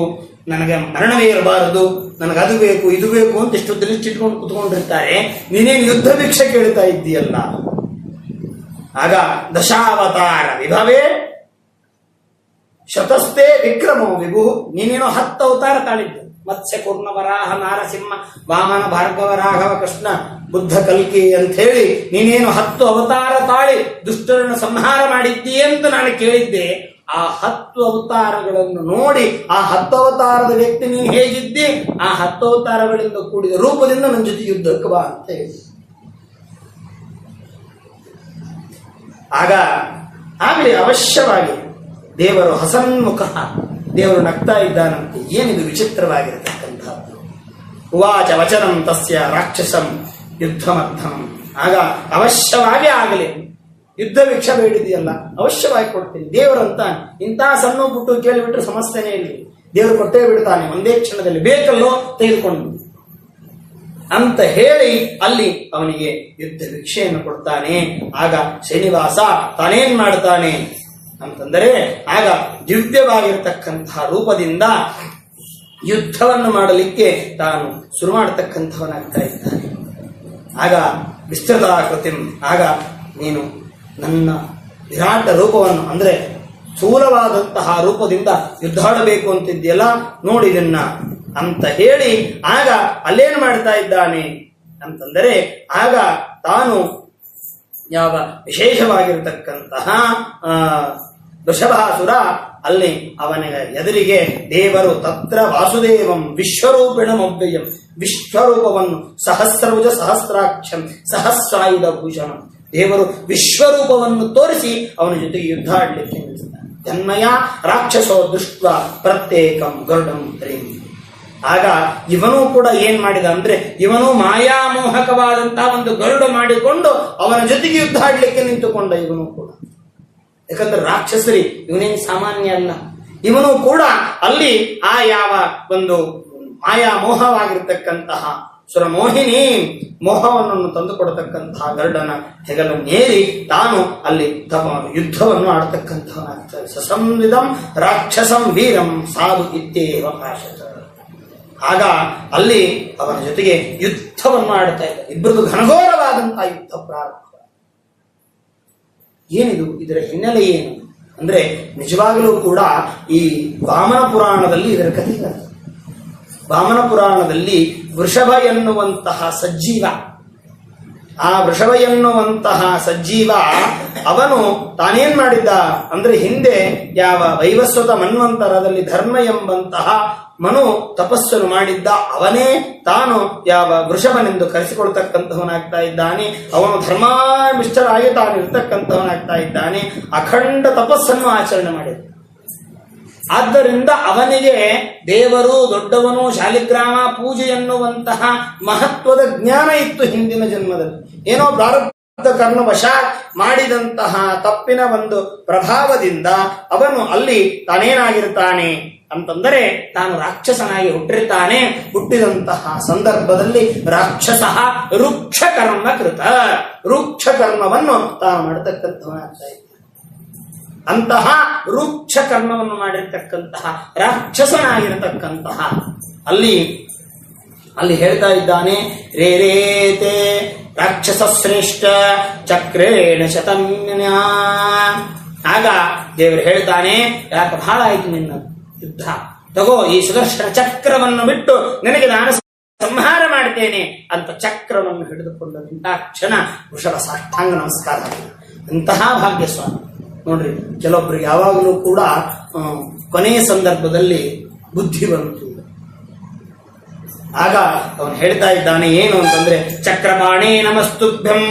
ನನಗೆ ಮರಣವೇ ಇರಬಾರದು, ನನಗದು ಬೇಕು ಇದು ಬೇಕು ಅಂತ ಇಷ್ಟು ದೃಷ್ಟಿಟ್ಕೊಂಡು ಕುತ್ಕೊಂಡಿರ್ತಾರೆ. ನೀನೇನು ಯುದ್ಧ ಭಿಕ್ಷೆ ಕೇಳ್ತಾ ಇದ್ದೀಯಲ್ಲ. ಆಗ ದಶಾವತಾರ ವಿಭವೇ ಶತಸ್ತೆ ವಿಕ್ರಮೋ ವಿಭು. ನೀನೇನೋ 10 ಅವತಾರ ತಾಳಿದ್ದು. ಮತ್ಸ್ಯ ಕೂರ್ಣ ವರಾಹ ನಾರಸಿಂಹ ವಾಮನ ಭಾರ್ಗವ ರಾಘವ ಕೃಷ್ಣ ಬುದ್ಧ ಕಲ್ಕಿ ಅಂತ ಹೇಳಿ ನೀನೇನು 10 ಅವತಾರ ತಾಳಿ ದುಷ್ಟರನ್ನು ಸಂಹಾರ ಮಾಡಿದ್ದೀಯ ಅಂತ ನಾನು ಕೇಳಿದ್ದೆ. ಆ 10 ಅವತಾರಗಳನ್ನು ನೋಡಿ ಆ 10 ಅವತಾರದ ವ್ಯಕ್ತಿ ನೀನು ಹೇಗಿದ್ದಿ, ಆ 10 ಅವತಾರಗಳಿಂದ ಕೂಡಿದ ರೂಪದಿಂದ ನನ್ನ ಜೊತೆ ಯುದ್ಧಕ್ಕೆ ಬಾ ಅಂತ ಹೇಳಿ. ಆಗ ಆಗಲಿ ಅವಶ್ಯವಾಗಿ ದೇವರು ಹಸನ್ಮುಖ, ದೇವರು ನಗ್ತಾ ಇದ್ದಾನಂತೆ. ಏನಿದು ವಿಚಿತ್ರವಾಗಿರತಕ್ಕಂಥದ್ದು. ಉವಾಚ ವಚನಂ ತಸ್ಯ ರಾಕ್ಷಸಂ ಯುದ್ಧಮರ್ಥಂ. ಆಗ ಅವಶ್ಯವಾಗಿ ಆಗಲಿ, ಯುದ್ಧ ಭಿಕ್ಷೆ ಬೇಡಿದೆಯಲ್ಲ ಅವಶ್ಯವಾಗಿ ಕೊಡ್ತೀನಿ ದೇವರಂತ. ಇಂತಹ ಸಣ್ಣ ಪುಟ್ಟು ಕೇಳಿಬಿಟ್ರೆ ಸಮಸ್ಯೆನೇ ಇಲ್ಲ, ದೇವರು ಕೊಟ್ಟೇ ಬಿಡ್ತಾನೆ ಒಂದೇ ಕ್ಷಣದಲ್ಲಿ, ಬೇಕಲ್ಲೋ ತೆಗೆದುಕೊಂಡು ಅಂತ ಹೇಳಿ ಅಲ್ಲಿ ಅವನಿಗೆ ಯುದ್ಧ ಭಿಕ್ಷೆಯನ್ನು ಕೊಡ್ತಾನೆ. ಆಗ ಶ್ರೀನಿವಾಸ ತಾನೇನ್ ಮಾಡ್ತಾನೆ ಅಂತಂದರೆ, ಆಗ ದಿವ್ಯವಾಗಿರತಕ್ಕಂತಹ ರೂಪದಿಂದ ಯುದ್ಧವನ್ನು ಮಾಡಲಿಕ್ಕೆ ತಾನು ಶುರು ಮಾಡತಕ್ಕಂಥವನಾಗ್ತಾ ಇದ್ದಾನೆ. ಆಗ ವಿಸ್ತೃತಾಕೃತಿ, ಆಗ ನೀನು ನನ್ನ ವಿರಾಟ ರೂಪವನ್ನು ಅಂದ್ರೆ ಸ್ಥೂಲವಾದಂತಹ ರೂಪದಿಂದ ಯುದ್ಧಾಡಬೇಕು ಅಂತಿದ್ಯಲ್ಲ, ನೋಡಿದನ್ನ ಅಂತ ಹೇಳಿ ಆಗ ಅಲ್ಲೇನು ಮಾಡ್ತಾ ಇದ್ದಾನೆ ಅಂತಂದರೆ, ಆಗ ತಾನು ಯಾವ ವಿಶೇಷವಾಗಿರತಕ್ಕಂತಹ ವೃಷಭಾಸುರ ಅಲ್ಲಿ ಅವನ ಎದುರಿಗೆ ದೇವರು ತತ್ರ ವಾಸುದೇವಂ ವಿಶ್ವರೂಪಿಣಮವ್ಯಯಂ, ವಿಶ್ವರೂಪವನ್ನು ಸಹಸ್ರಭುಜ ಸಹಸ್ರಾಕ್ಷಂ ಸಹಸ್ರಾಯುಧ ಭೂಷಣಂ, ದೇವರು ವಿಶ್ವರೂಪವನ್ನು ತೋರಿಸಿ ಅವನ ಜೊತೆಗೆ ಯುದ್ಧ ಆಡಲಿಕ್ಕೆ ನಿಲ್ಲಿಸ್ತಾನೆ. ಜನ್ಮಯ ರಾಕ್ಷಸೋ ದೃಷ್ಟ ಪ್ರತ್ಯೇಕಂ ಗರುಡಂ ಪ್ರೇಮ. ಆಗ ಇವನು ಕೂಡ ಏನ್ ಮಾಡಿದ ಅಂದ್ರೆ, ಇವನು ಮಾಯಾಮೋಹಕವಾದಂತಹ ಒಂದು ಗರುಡ ಮಾಡಿಕೊಂಡು ಅವನ ಜೊತೆಗೆ ಯುದ್ಧ ಆಡ್ಲಿಕ್ಕೆ ನಿಂತುಕೊಂಡ. ಇವನು ಕೂಡ, ಯಾಕಂದ್ರೆ ರಾಕ್ಷಸರಿ ಇವನೇನು ಸಾಮಾನ್ಯ ಅಲ್ಲ. ಇವನು ಕೂಡ ಅಲ್ಲಿ ಆ ಯಾವ ಒಂದು ಮಾಯಾಮೋಹವಾಗಿರ್ತಕ್ಕಂತಹ ಸುರಮೋಹಿನಿ ಮೋಹವನ್ನು ತಂದುಕೊಡತಕ್ಕಂತಹ ಗರುಡನ ಹೆಗಲನ್ನೇರಿ ತಾನು ಅಲ್ಲಿ ಯುದ್ಧವನ್ನು ಆಡತಕ್ಕಂಥವನಾಗ್ತದೆ. ಸಸಂವಿಧಂ ರಾಕ್ಷಸಂ ವೀರಂ ಸಾಧು ಇತ್ಯೇವ ಭಾಷತ. ಆಗ ಅಲ್ಲಿ ಅವನ ಜೊತೆಗೆ ಯುದ್ಧವನ್ನು ಆಡ್ತಾ ಇದ್ದ. ಇಬ್ಬರದು ಘನಘೋರವಾದಂತಹ ಯುದ್ಧ ಪ್ರಾರಂಭ. ಏನಿದು, ಇದರ ಹಿನ್ನೆಲೆ ಏನು ಅಂದ್ರೆ ನಿಜವಾಗಲೂ ಕೂಡ ಈ ವಾಮನ ಪುರಾಣದಲ್ಲಿ ಇದರ ಕಥೆ ಇದೆ. ವಾಮನ ಪುರಾಣದಲ್ಲಿ ವೃಷಭ ಎನ್ನುವಂತಹ ಸಜ್ಜೀವ, ಆ ವೃಷಭ ಎನ್ನುವಂತಹ ಸಜ್ಜೀವ ಅವನು ತಾನೇನ್ ಮಾಡಿದ್ದ ಅಂದ್ರೆ ಹಿಂದೆ ಯಾವ ವೈವಸ್ವತ ಮನ್ವಂತರದಲ್ಲಿ ಧರ್ಮ ಎಂಬಂತಹ ಮನು ತಪಸ್ಸನ್ನು ಮಾಡಿದ್ದ, ಅವನೇ ತಾನು ಯಾವ ವೃಷಭನೆಂದು ಕರೆಸಿಕೊಳ್ತಕ್ಕಂತಹವನಾಗ್ತಾ ಇದ್ದಾನೆ. ಅವನು ಧರ್ಮಾಮಿಷ್ಠರಾಗಿ ತಾನು ಇರ್ತಕ್ಕಂಥವನಾಗ್ತಾ ಇದ್ದಾನೆ. ಅಖಂಡ ತಪಸ್ಸನ್ನು ಆಚರಣೆ ಮಾಡಿದ. ಆದ್ದರಿಂದ ಅವನಿಗೆ ದೇವರು ದೊಡ್ಡವನು, ಶಾಲಿಗ್ರಾಮ ಪೂಜೆ ಎನ್ನುವಂತಹ ಮಹತ್ವದ ಜ್ಞಾನ ಇತ್ತು ಹಿಂದಿನ ಜನ್ಮದಲ್ಲಿ. ಏನೋ ಪ್ರಾರಬ್ಧ ಕರ್ಮವಶಾತ್ ಮಾಡಿದಂತಹ ತಪ್ಪಿನ ಒಂದು ಪ್ರಭಾವದಿಂದ ಅವನು ಅಲ್ಲಿ ತಾನೇನಾಗಿರ್ತಾನೆ ಅಂತಂದರೆ ತಾನು ರಾಕ್ಷಸನಾಗಿ ಹುಟ್ಟಿರ್ತಾನೆ. ಹುಟ್ಟಿದಂತಹ ಸಂದರ್ಭದಲ್ಲಿ ರಾಕ್ಷಸ ರುಕ್ಷ ಕರ್ಮ ಕೃತ, ರುಕ್ಷ ಕರ್ಮವನ್ನು ತಾನು ಮಾಡತಕ್ಕಂಥವನಾಗ್ತಾ ಇದ್ದ. ಅಂತಹ ರುಕ್ಷ ಕರ್ಮವನ್ನು ಮಾಡಿರ್ತಕ್ಕಂತಹ ರಾಕ್ಷಸನಾಗಿರತಕ್ಕಂತಹ ಅಲ್ಲಿ ಹೇಳ್ತಾ ಇದ್ದಾನೆ, ರೇರೇತೆ ರಾಕ್ಷಸ ಶ್ರೇಷ್ಠ ಚಕ್ರೇಣ ಶತಮ್ಯ. ಆಗ ದೇವರು ಹೇಳ್ತಾನೆ, ಯಾಕೆ ಬಹಳ ಆಯ್ತು ನಿನ್ನ ಯುದ್ಧ, ತಗೋ ಈ ಸುದರ್ಶನ ಚಕ್ರವನ್ನು ಬಿಟ್ಟು ನಿನಗೆ ನಾನು ಸಂಹಾರ ಮಾಡ್ತೇನೆ ಅಂತ ಚಕ್ರವನ್ನು ಹಿಡಿದುಕೊಂಡು ನಿಂತ ಕ್ಷಣ ವೃಷಭ ಸಾಷ್ಟಾಂಗ ನಮಸ್ಕಾರ. ಅಂತಹ ಭಾಗ್ಯ ಸ್ವಾಮಿ ನೋಡ್ರಿ. ಕೆಲವೊಬ್ಬರಿಗೆ ಯಾವಾಗಲೂ ಕೂಡ ಕೊನೆಯ ಸಂದರ್ಭದಲ್ಲಿ ಬುದ್ಧಿ ಬಂತು. ಆಗ ಅವನು ಹೇಳ್ತಾ ಇದ್ದಾನೆ ಏನು ಅಂತಂದ್ರೆ, ಚಕ್ರಪಾಣೇ ನಮಸ್ತುಭ್ಯಂ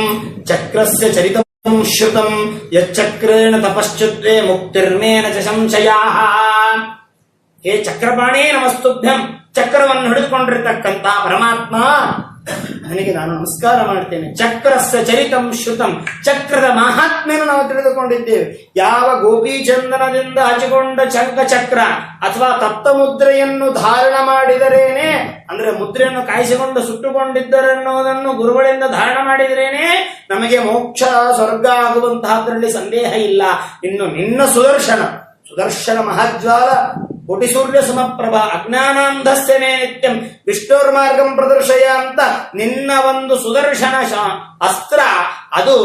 ಚಕ್ರಸ್ಯ ಚರಿತಂ ಶ್ರುತಂ ಯಚ್ಚಕ್ರೇಣ ತಪಶ್ಚುತ್ವೇ ಮುಕ್ತಿರ್ಮೇನ ಚ ಸಂಶಯಾಃ. ಹೇ ಚಕ್ರಪಾಣೇ ನಮಸ್ತುಭ್ಯಂ, ಚಕ್ರವನ್ನು ಹಿಡಿದುಕೊಂಡಿರ್ತಕ್ಕಂಥ ಪರಮಾತ್ಮ ನನಗೆ ನಾನು ನಮಸ್ಕಾರ ಮಾಡ್ತೇನೆ. ಚಕ್ರಸ್ಯ ಚರಿತಂ ಶ್ರುತಂ, ಚಕ್ರದ ಮಹಾತ್ಮೆಯನ್ನು ನಾವು ತಿಳಿದುಕೊಂಡಿದ್ದೇವೆ. ಯಾವ ಗೋಪೀಚಂದನದಿಂದ ಹಚ್ಚಿಕೊಂಡ ಚಕ್ರ ಅಥವಾ ತಪ್ತ ಮುದ್ರೆಯನ್ನು ಧಾರಣ ಮಾಡಿದರೇನೆ, ಅಂದ್ರೆ ಮುದ್ರೆಯನ್ನು ಕಾಯಿಸಿಕೊಂಡು ಸುಟ್ಟುಕೊಂಡಿದ್ದರೆನ್ನುವುದನ್ನು ಗುರುಗಳಿಂದ ಧಾರಣ ಮಾಡಿದರೇನೆ ನಮಗೆ ಮೋಕ್ಷ ಸ್ವರ್ಗ ಆಗುವಂತಹದ್ರಲ್ಲಿ ಸಂದೇಹ ಇಲ್ಲ. ಇನ್ನು ನಿನ್ನ ಸುದರ್ಶನ ಮಹಾಜ್ವಾಲ ಕೋಟಿ ಸೂರ್ಯ ಸಮಪ್ರಭಾ ಅಜ್ಞಾನಾಂಧಸ್ಯ ಮೇ ನಿತ್ಯಂ ವಿಷ್ಣುರ್ಮಾರ್ಗಂ ಪ್ರದರ್ಶಯ ಅಂತ ನಿನ್ನ ಒಂದು ಸುದರ್ಶನ ಅಸ್ತ್ರ ಅದು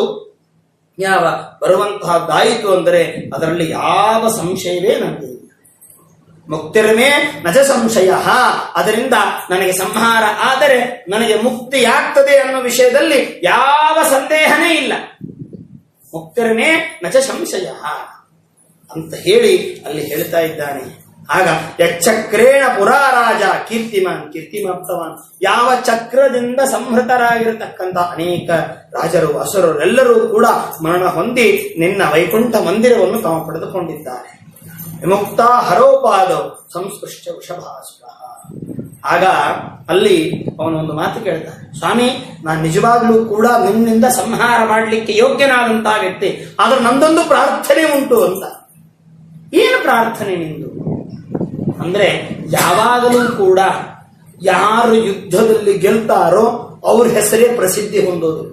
ಯಾವ ಬರುವಂತಹದ್ದಾಯಿತು ಅಂದರೆ ಅದರಲ್ಲಿ ಯಾವ ಸಂಶಯವೇ ನನಗೆ ಇಲ್ಲ. ಮುಕ್ತಿರ್ಮೇ ನಜ ಸಂಶಯ, ಅದರಿಂದ ನನಗೆ ಸಂಹಾರ ಆದರೆ ನನಗೆ ಮುಕ್ತಿಯಾಗ್ತದೆ ಅನ್ನೋ ವಿಷಯದಲ್ಲಿ ಯಾವ ಸಂದೇಹನೇ ಇಲ್ಲ. ಮುಕ್ತಿರ್ಮೇ ನಜ ಸಂಶಯ ಅಂತ ಹೇಳಿ ಅಲ್ಲಿ ಹೇಳ್ತಾ ಇದ್ದಾನೆ. ಆಗ ಯಚ್ಚಕ್ರೇಣ ಪುರಾರಾಜ ಕೀರ್ತಿಮಪ್ತವಾನ್, ಯಾವ ಚಕ್ರದಿಂದ ಸಂಹೃತರಾಗಿರತಕ್ಕಂಥ ಅನೇಕ ರಾಜರು ಅಸುರರೆಲ್ಲರೂ ಕೂಡ ಮರಣ ಹೊಂದಿ ನಿನ್ನ ವೈಕುಂಠ ಮಂದಿರವನ್ನು ತಾವು ಪಡೆದುಕೊಂಡಿದ್ದಾರೆ. ವಿಮುಕ್ತ ಹರೋಪಾದ ಸಂಸ್ಪೃಷ್ಟ ವೃಷಭಾಸುರ. ಆಗ ಅಲ್ಲಿ ಅವನೊಂದು ಮಾತು ಕೇಳ್ತಾನೆ, ಸ್ವಾಮಿ ನಾನು ನಿಜವಾಗ್ಲೂ ಕೂಡ ನಿನ್ನಿಂದ ಸಂಹಾರ ಮಾಡಲಿಕ್ಕೆ ಯೋಗ್ಯನಾದಂತಹ ವ್ಯಕ್ತಿ, ಆದ್ರೆ ನಂದೊಂದು ಪ್ರಾರ್ಥನೆ ಉಂಟು ಅಂತ. ಏನು ಪ್ರಾರ್ಥನೆ ನಿಂದು ಅಂದ್ರೆ, ಯಾವಾಗಲೂ ಕೂಡ ಯಾರು ಯುದ್ಧದಲ್ಲಿ ಗೆಲ್ತಾರೋ ಅವ್ರ ಹೆಸರೇ ಪ್ರಸಿದ್ಧಿ ಹೊಂದೋದು.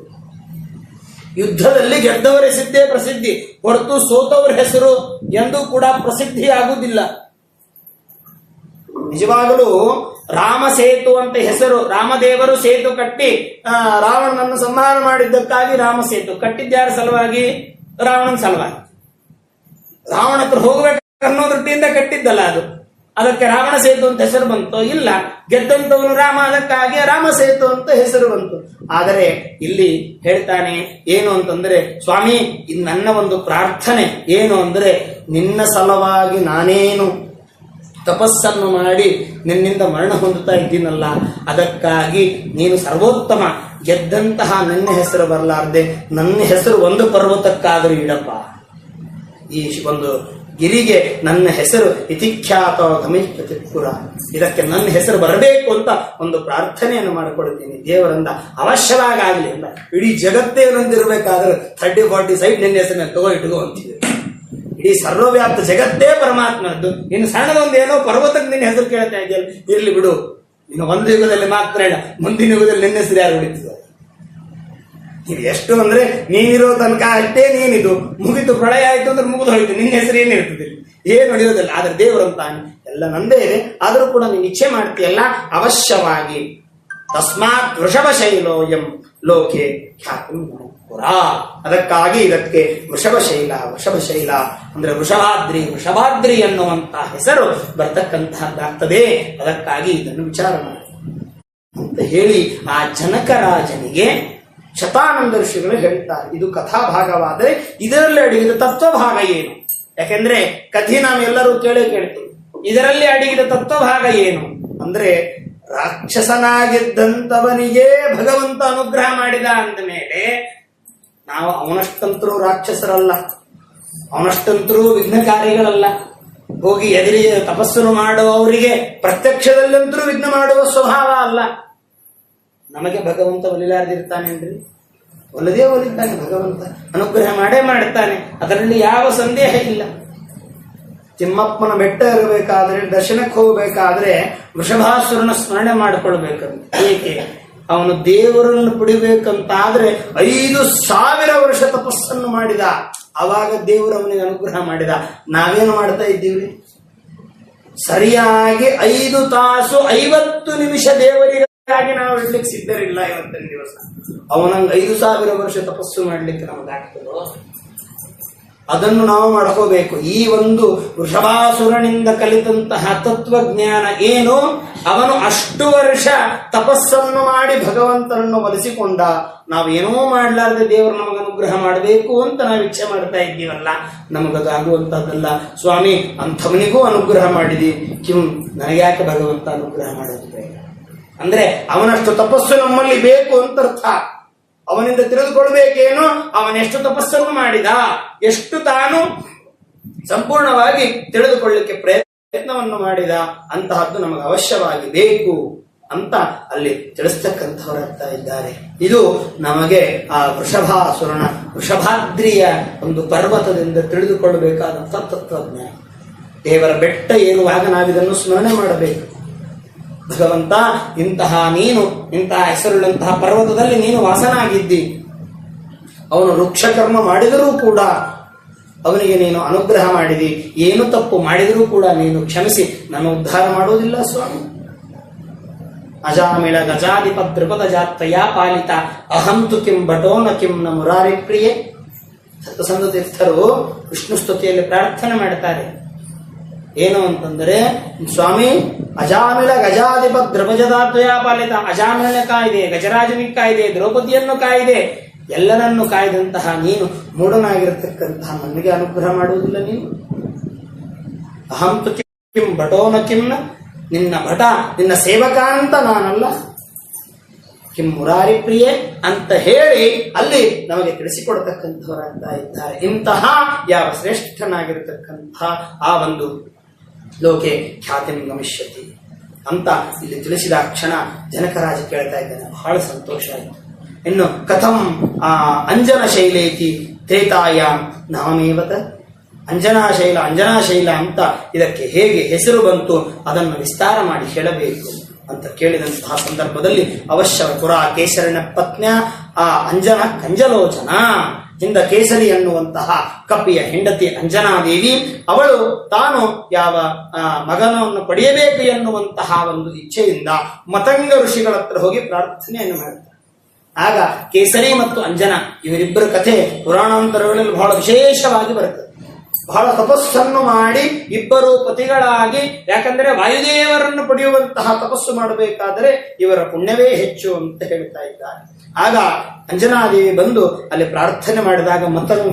ಯುದ್ಧದಲ್ಲಿ ಗೆದ್ದವರ ಹೆಸರೇ ಪ್ರಸಿದ್ಧಿ ಹೊರತು ಸೋತವರ ಹೆಸರು ಎಂದೂ ಕೂಡ ಪ್ರಸಿದ್ಧಿ ಆಗುವುದಿಲ್ಲ. ನಿಜವಾಗಲೂ ರಾಮ ಸೇತು ಅಂತ ಹೆಸರು, ರಾಮದೇವರು ಸೇತು ಕಟ್ಟಿ ರಾವಣನನ್ನು ಸಂಹಾರ ಮಾಡಿದ್ದಕ್ಕಾಗಿ ರಾಮ ಸೇತು ಕಟ್ಟಿದ್ಯಾರ ಸಲುವಾಗಿ? ರಾವಣನ ಸಲುವಾಗಿ. ರಾವಣ ಹತ್ರ ಹೋಗ್ಬೇಕು ಅನ್ನೋ ದೃಷ್ಟಿಯಿಂದ ಕಟ್ಟಿದ್ದಲ್ಲ ಅದು, ಅದಕ್ಕೆ ರಾವಣ ಸೇತು ಅಂತ ಹೆಸರು ಬಂತು? ಇಲ್ಲ, ಗೆದ್ದಂತವನು ರಾಮ, ಅದಕ್ಕಾಗಿ ರಾಮ ಸೇತು ಅಂತ ಹೆಸರು ಬಂತು. ಆದರೆ ಇಲ್ಲಿ ಹೇಳ್ತಾನೆ ಏನು ಅಂತಂದ್ರೆ, ಸ್ವಾಮಿ ಇದು ನನ್ನ ಒಂದು ಪ್ರಾರ್ಥನೆ ಏನು ಅಂದ್ರೆ, ನಿನ್ನ ಸಲುವಾಗಿ ನಾನೇನು ತಪಸ್ಸನ್ನು ಮಾಡಿ ನಿನ್ನಿಂದ ಮರಣ ಹೊಂದುತ್ತಾ ಇದ್ದೀನಲ್ಲ, ಅದಕ್ಕಾಗಿ ನೀನು ಸರ್ವೋತ್ತಮ, ಗೆದ್ದಂತಹ ನನ್ನ ಹೆಸರು ಬರಲಾರ್ದೆ ನನ್ನ ಹೆಸರು ಒಂದು ಪರ್ವತಕ್ಕಾದರೂ ಇಡಪ್ಪ, ಈ ಒಂದು ಗಿರಿಗೆ ನನ್ನ ಹೆಸರು ಇತಿಖ್ಯಾತ ಗಮಿಷ್ಠಪುರ, ಇದಕ್ಕೆ ನನ್ನ ಹೆಸರು ಬರಬೇಕು ಅಂತ ಒಂದು ಪ್ರಾರ್ಥನೆಯನ್ನು ಮಾಡಿಕೊಡ್ತೀನಿ ದೇವರಿಂದ, ಅವಶ್ಯವಾಗಲಿ ಅಂತ. ಇಡೀ ಜಗತ್ತೇ ನಂದಿರ್ಬೇಕಾದ್ರೆ 30-40 ಸೈಟ್ ನಿನ್ನ ಹೆಸರನ್ನ ಇಟ್ಕೋ ಅಂತಿದೆ. ಇಡೀ ಸರ್ವವ್ಯಾಪ್ತ ಜಗತ್ತೇ ಪರಮಾತ್ಮದ್ದು, ಇನ್ನು ಸಣ್ಣದೊಂದು ಏನೋ ಪರ್ವತಕ್ಕೆ ನಿನ್ನ ಹೆಸರು ಕೇಳ್ತಾ ಇದೆಯಲ್ಲ, ಇರ್ಲಿ ಬಿಡು, ಇನ್ನು ಒಂದು ಯುಗದಲ್ಲಿ ಮಾತ್ರ ಇಲ್ಲ, ಮುಂದಿನ ಯುಗದಲ್ಲಿ ನಿನ್ನ ಹೆಸರು ಯಾರು ಉಳಿತಿದ್ದಾರೆ? ಇದು ಎಷ್ಟು ಅಂದ್ರೆ ನೀನಿರೋ ತನಕ ಅಷ್ಟೇ, ನೀನಿದು ಮುಗಿತು, ಪ್ರಳಯ ಆಯ್ತು ಅಂದ್ರೆ ಮುಗಿದು ಹೋಯ್ತು, ನಿನ್ನ ಹೆಸರು ಏನಿರ್ತದೆ? ಏನು ನಡೆಯೋದಿಲ್ಲ. ಆದ್ರೆ ದೇವರಂತಾನೆ ಎಲ್ಲ ನಂದೇ ಇದೆ, ಆದ್ರೂ ಕೂಡ ನೀನು ಇಚ್ಛೆ ಮಾಡ್ತೀಯಲ್ಲ, ಅವಶ್ಯವಾಗಿ ತಸ್ಮಾತ್ ವೃಷಭ ಶೈಲೋಯಂ ಲೋಕೆ ಖ್ಯಾತಿ ಪುರ. ಅದಕ್ಕಾಗಿ ಇದಕ್ಕೆ ವೃಷಭಶೈಲ ಅಂದ್ರೆ ವೃಷಭಾದ್ರಿ ಎನ್ನುವಂತ ಹೆಸರು ಬರ್ತಕ್ಕಂತಹದ್ದಾಗ್ತದೆ. ಅದಕ್ಕಾಗಿ ಇದನ್ನು ವಿಚಾರ ಮಾಡಿ ಅಂತ ಹೇಳಿ ಆ ಜನಕರಾಜನಿಗೆ ಶತಾನಂದ ಋಷಿಗಳು ಹೇಳ್ತಾರೆ. ಇದು ಕಥಾಭಾಗವಾದರೆ ಇದರಲ್ಲಿ ಅಡಗಿದ ತತ್ವಭಾಗ ಏನು? ಯಾಕೆಂದ್ರೆ ಕಥೆ ನಾವೆಲ್ಲರೂ ಕೇಳ್ತೀವಿ. ಇದರಲ್ಲಿ ಅಡಗಿದ ತತ್ವಭಾಗ ಏನು ಅಂದ್ರೆ, ರಾಕ್ಷಸನಾಗಿದ್ದಂಥವನಿಗೆ ಭಗವಂತ ಅನುಗ್ರಹ ಮಾಡಿದ ಅಂದ ಮೇಲೆ ನಾವು ಅವನಷ್ಟಂತರೂ ರಾಕ್ಷಸರಲ್ಲ, ಅವನಷ್ಟಂತರೂ ವಿಘ್ನಕಾರಿಗಳಲ್ಲ. ಹೋಗಿ ಎದುರಿ ತಪಸ್ಸನ್ನು ಮಾಡುವವರಿಗೆ ಪ್ರತ್ಯಕ್ಷದಲ್ಲಂತರೂ ವಿಘ್ನ ಮಾಡುವ ಸ್ವಭಾವ ಅಲ್ಲ. ನಮಗೆ ಭಗವಂತ ಒಲಿಲಾರ್ದಿರ್ತಾನೇನ್ರಿ? ಒಲಿದೇ ಒಲಿತಾನೆ ಭಗವಂತ, ಅನುಗ್ರಹ ಮಾಡೇ ಮಾಡ್ತಾನೆ, ಅದರಲ್ಲಿ ಯಾವ ಸಂದೇಹ ಇಲ್ಲ. ತಿಮ್ಮಪ್ಪನ ಬೆಟ್ಟ ಇರಬೇಕಾದ್ರೆ, ದರ್ಶನಕ್ಕೆ ಹೋಗಬೇಕಾದ್ರೆ ವೃಷಭಾಸುರನ ಸ್ಮರಣೆ ಮಾಡಿಕೊಳ್ಬೇಕಂತ. ಏಕೆ? ಅವನು ದೇವರನ್ನು ಪಡಿಬೇಕಂತಾದ್ರೆ 5,000 ವರ್ಷ ತಪಸ್ಸನ್ನು ಮಾಡಿದ. ಅವಾಗ ದೇವರು ಅವನಿಗೆ ಅನುಗ್ರಹ ಮಾಡಿದ. ನಾವೇನು ಮಾಡ್ತಾ ಇದ್ದೀವಿ? ಸರಿಯಾಗಿ 5 ತಾಸು 50 ನಿಮಿಷ ದೇವರಿಗಾಗಿ ನಾವು ಇಡ್ಲಿಕ್ಕೆ ಸಿದ್ಧರಿಲ್ಲ. ಇವತ್ತಿನ ದಿವಸ ಅವನಂಗೆ 5,000 ವರ್ಷ ತಪಸ್ಸು ಮಾಡ್ಲಿಕ್ಕೆ ನಮಗಾಗ್ತದೋ? ಅದನ್ನು ನಾವು ಮಾಡ್ಕೋಬೇಕು. ಈ ಒಂದು ವೃಷಭಾಸುರನಿಂದ ಕಲಿತಂತಹ ತತ್ವಜ್ಞಾನ ಏನು? ಅವನು ಅಷ್ಟು ವರ್ಷ ತಪಸ್ಸನ್ನು ಮಾಡಿ ಭಗವಂತನನ್ನು ಒಲಿಸಿಕೊಂಡ. ನಾವೇನೋ ಮಾಡ್ಲಾರ್ದೆ ದೇವರು ನಮಗೆ ಅನುಗ್ರಹ ಮಾಡಬೇಕು ಅಂತ ನಾವು ಇಚ್ಛೆ ಮಾಡ್ತಾ ಇದ್ದೀವಲ್ಲ, ನಮಗದಾಗುವಂತಹದ್ದಲ್ಲ. ಸ್ವಾಮಿ ಅಂಥವನಿಗೂ ಅನುಗ್ರಹ ಮಾಡಿದಿ, ನನಗ್ಯಾಕೆ ಭಗವಂತ ಅನುಗ್ರಹ ಮಾಡೋದು ಬೇಡ ಅಂದ್ರೆ ಅವನಷ್ಟು ತಪಸ್ಸು ನಮ್ಮಲ್ಲಿ ಬೇಕು ಅಂತ ಅರ್ಥ. ಅವನಿಂದ ತಿಳಿದುಕೊಳ್ಬೇಕೇನು? ಅವನೆಷ್ಟು ತಪಸ್ಸನ್ನು ಮಾಡಿದ, ಎಷ್ಟು ತಾನು ಸಂಪೂರ್ಣವಾಗಿ ತಿಳಿದುಕೊಳ್ಳಲಿಕ್ಕೆ ಪ್ರಯತ್ನವನ್ನು ಮಾಡಿದ, ಅಂತಹದ್ದು ನಮಗೆ ಅವಶ್ಯವಾಗಿ ಬೇಕು ಅಂತ ಅಲ್ಲಿ ತಿಳಿಸ್ತಕ್ಕಂಥವರಾಗ್ತಾ ಇದ್ದಾರೆ. ಇದು ನಮಗೆ ಆ ವೃಷಭಾದ್ರಿಯ ಒಂದು ಪರ್ವತದಿಂದ ತಿಳಿದುಕೊಳ್ಳಬೇಕಾದಂಥ ತತ್ವಜ್ಞಾನ. ದೇವರ ಬೆಟ್ಟ ಏರುವಾಗ ನಾವಿದನ್ನು ಸ್ಮರಣೆ ಮಾಡಬೇಕು. ಭಗವಂತ, ನೀನು ಇಂತಹ ಹೆಸರುಳ್ಳಂತಹ ಪರ್ವತದಲ್ಲಿ ನೀನು ವಾಸನಾಗಿದ್ದಿ. ಅವನು ವೃಕ್ಷಕರ್ಮ ಮಾಡಿದರೂ ಕೂಡ ಅವನಿಗೆ ನೀನು ಅನುಗ್ರಹ ಮಾಡಿದಿ. ಏನು ತಪ್ಪು ಮಾಡಿದರೂ ಕೂಡ ನೀನು ಕ್ಷಮಿಸಿ ನನ್ನ ಉದ್ಧಾರ ಮಾಡುವುದಿಲ್ಲ ಸ್ವಾಮಿ. ಅಜಾಮಿಳ ಗಜಾಧಿಪ ತ್ರಿಪದ ಜಾತ್ವಯ ಪಾಲಿತ ಅಹಂತು ಕಿಂ ಭಟೋನ ಕಿಂ ನ ಮುರಾರಿ ಪ್ರಿಯೆ. ಸತ್ಯಸಂಧ ತೀರ್ಥರು ವಿಷ್ಣು ಸ್ತುತಿಯಲ್ಲಿ ಪ್ರಾರ್ಥನೆ ಮಾಡ್ತಾರೆ. ಏನು ಅಂತಂದ್ರೆ, ಸ್ವಾಮಿ ಅಜಾಮಿಳ ಗಜಾಧಿಪ ದ್ರವಜದಾತ್ವಯ ಪಾಲಿತ, ಅಜಾಮಿಳನ ಕಾಯ್ದೆ, ಗಜರಾಜನಿಗೆ ಕಾಯ್ದೆ, ದ್ರೌಪದಿಯನ್ನು ಕಾಯ್ದೆ, ಎಲ್ಲರನ್ನು ಕಾಯ್ದಂತಹ ನೀನು ಮೂಢನಾಗಿರತಕ್ಕಂತಹ ನನಗೆ ಅನುಗ್ರಹ ಮಾಡುವುದಿಲ್ಲ ನೀನು? ಅಹಂತು ಕಿಂ ಭಟೋನ ಕಿಂನ, ನಿನ್ನ ಭಟ ನಿನ್ನ ಸೇವಕ ಅಂತ ನಾನಲ್ಲ, ಕಿಂ ಮುರಾರಿ ಪ್ರಿಯೆ ಅಂತ ಹೇಳಿ ಅಲ್ಲಿ ನಮಗೆ ತಿಳಿಸಿಕೊಡ್ತಕ್ಕಂಥವರಾಗ್ತಾ ಇದ್ದಾರೆ. ಇಂತಹ ಯಾವ ಶ್ರೇಷ್ಠನಾಗಿರತಕ್ಕಂತಹ ಆ ಒಂದು ಲೋಕೆ ಖ್ಯಾತಿಂ ಗಮಿಷ್ಯತಿ ಅಂತ ಇಲ್ಲಿ ತಿಳಿಸಿದ ಕ್ಷಣ ಜನಕರಾಜ ಕೇಳ್ತಾ ಇದ್ದಾನೆ. ಬಹಳ ಸಂತೋಷ ಆಯಿತು. ಇನ್ನು ಕಥಂ ಅಂಜನ ಶೈಲೇತಿ ತ್ರೇತಾಯಾಮ್ ನಾಮೇವತ, ಅಂಜನಾಶೈಲ ಅಂತ ಇದಕ್ಕೆ ಹೇಗೆ ಹೆಸರು ಬಂತು ಅದನ್ನು ವಿಸ್ತಾರ ಮಾಡಿ ಹೇಳಬೇಕು ಅಂತ ಕೇಳಿದಂತಹ ಸಂದರ್ಭದಲ್ಲಿ ಅವಶ್ಯ ಪುರ ಕೇಸರಿನ ಪತ್ನ್ಯ ಆ ಅಂಜನ ಕಂಜಲೋಚನ, ಹಿಂದ ಕೇಸರಿ ಎನ್ನುವಂತಹ ಕಪಿಯ ಹೆಂಡತಿ ಅಂಜನಾದೇವಿ, ಅವಳು ತಾನು ಯಾವ ಮಗನನ್ನು ಪಡೆಯಬೇಕು ಎನ್ನುವಂತಹ ಒಂದು ಇಚ್ಛೆಯಿಂದ ಮತಂಗ ಋಷಿಗಳ ಹತ್ರ ಹೋಗಿ ಪ್ರಾರ್ಥನೆಯನ್ನು ಮಾಡ್ತಾರೆ. ಆಗ ಕೇಸರಿ ಮತ್ತು ಅಂಜನ ಇವರಿಬ್ಬರ ಕಥೆ ಪುರಾಣಾಂತರಗಳಲ್ಲಿ ಬಹಳ ವಿಶೇಷವಾಗಿ ಬರುತ್ತದೆ. ಬಹಳ ತಪಸ್ಸನ್ನು ಮಾಡಿ ಇಬ್ಬರು ಪತಿಗಳಾಗಿ, ಯಾಕಂದ್ರೆ ವಾಯುದೇವರನ್ನು ಪಡೆಯುವಂತಹ ತಪಸ್ಸು ಮಾಡಬೇಕಾದರೆ ಇವರ ಪುಣ್ಯವೇ ಹೆಚ್ಚು ಅಂತ ಹೇಳ್ತಾ ಇದ್ದಾರೆ. ಆಗ ಅಂಜನಾದೇವಿ ಬಂದು ಅಲ್ಲಿ ಪ್ರಾರ್ಥನೆ ಮಾಡಿದಾಗ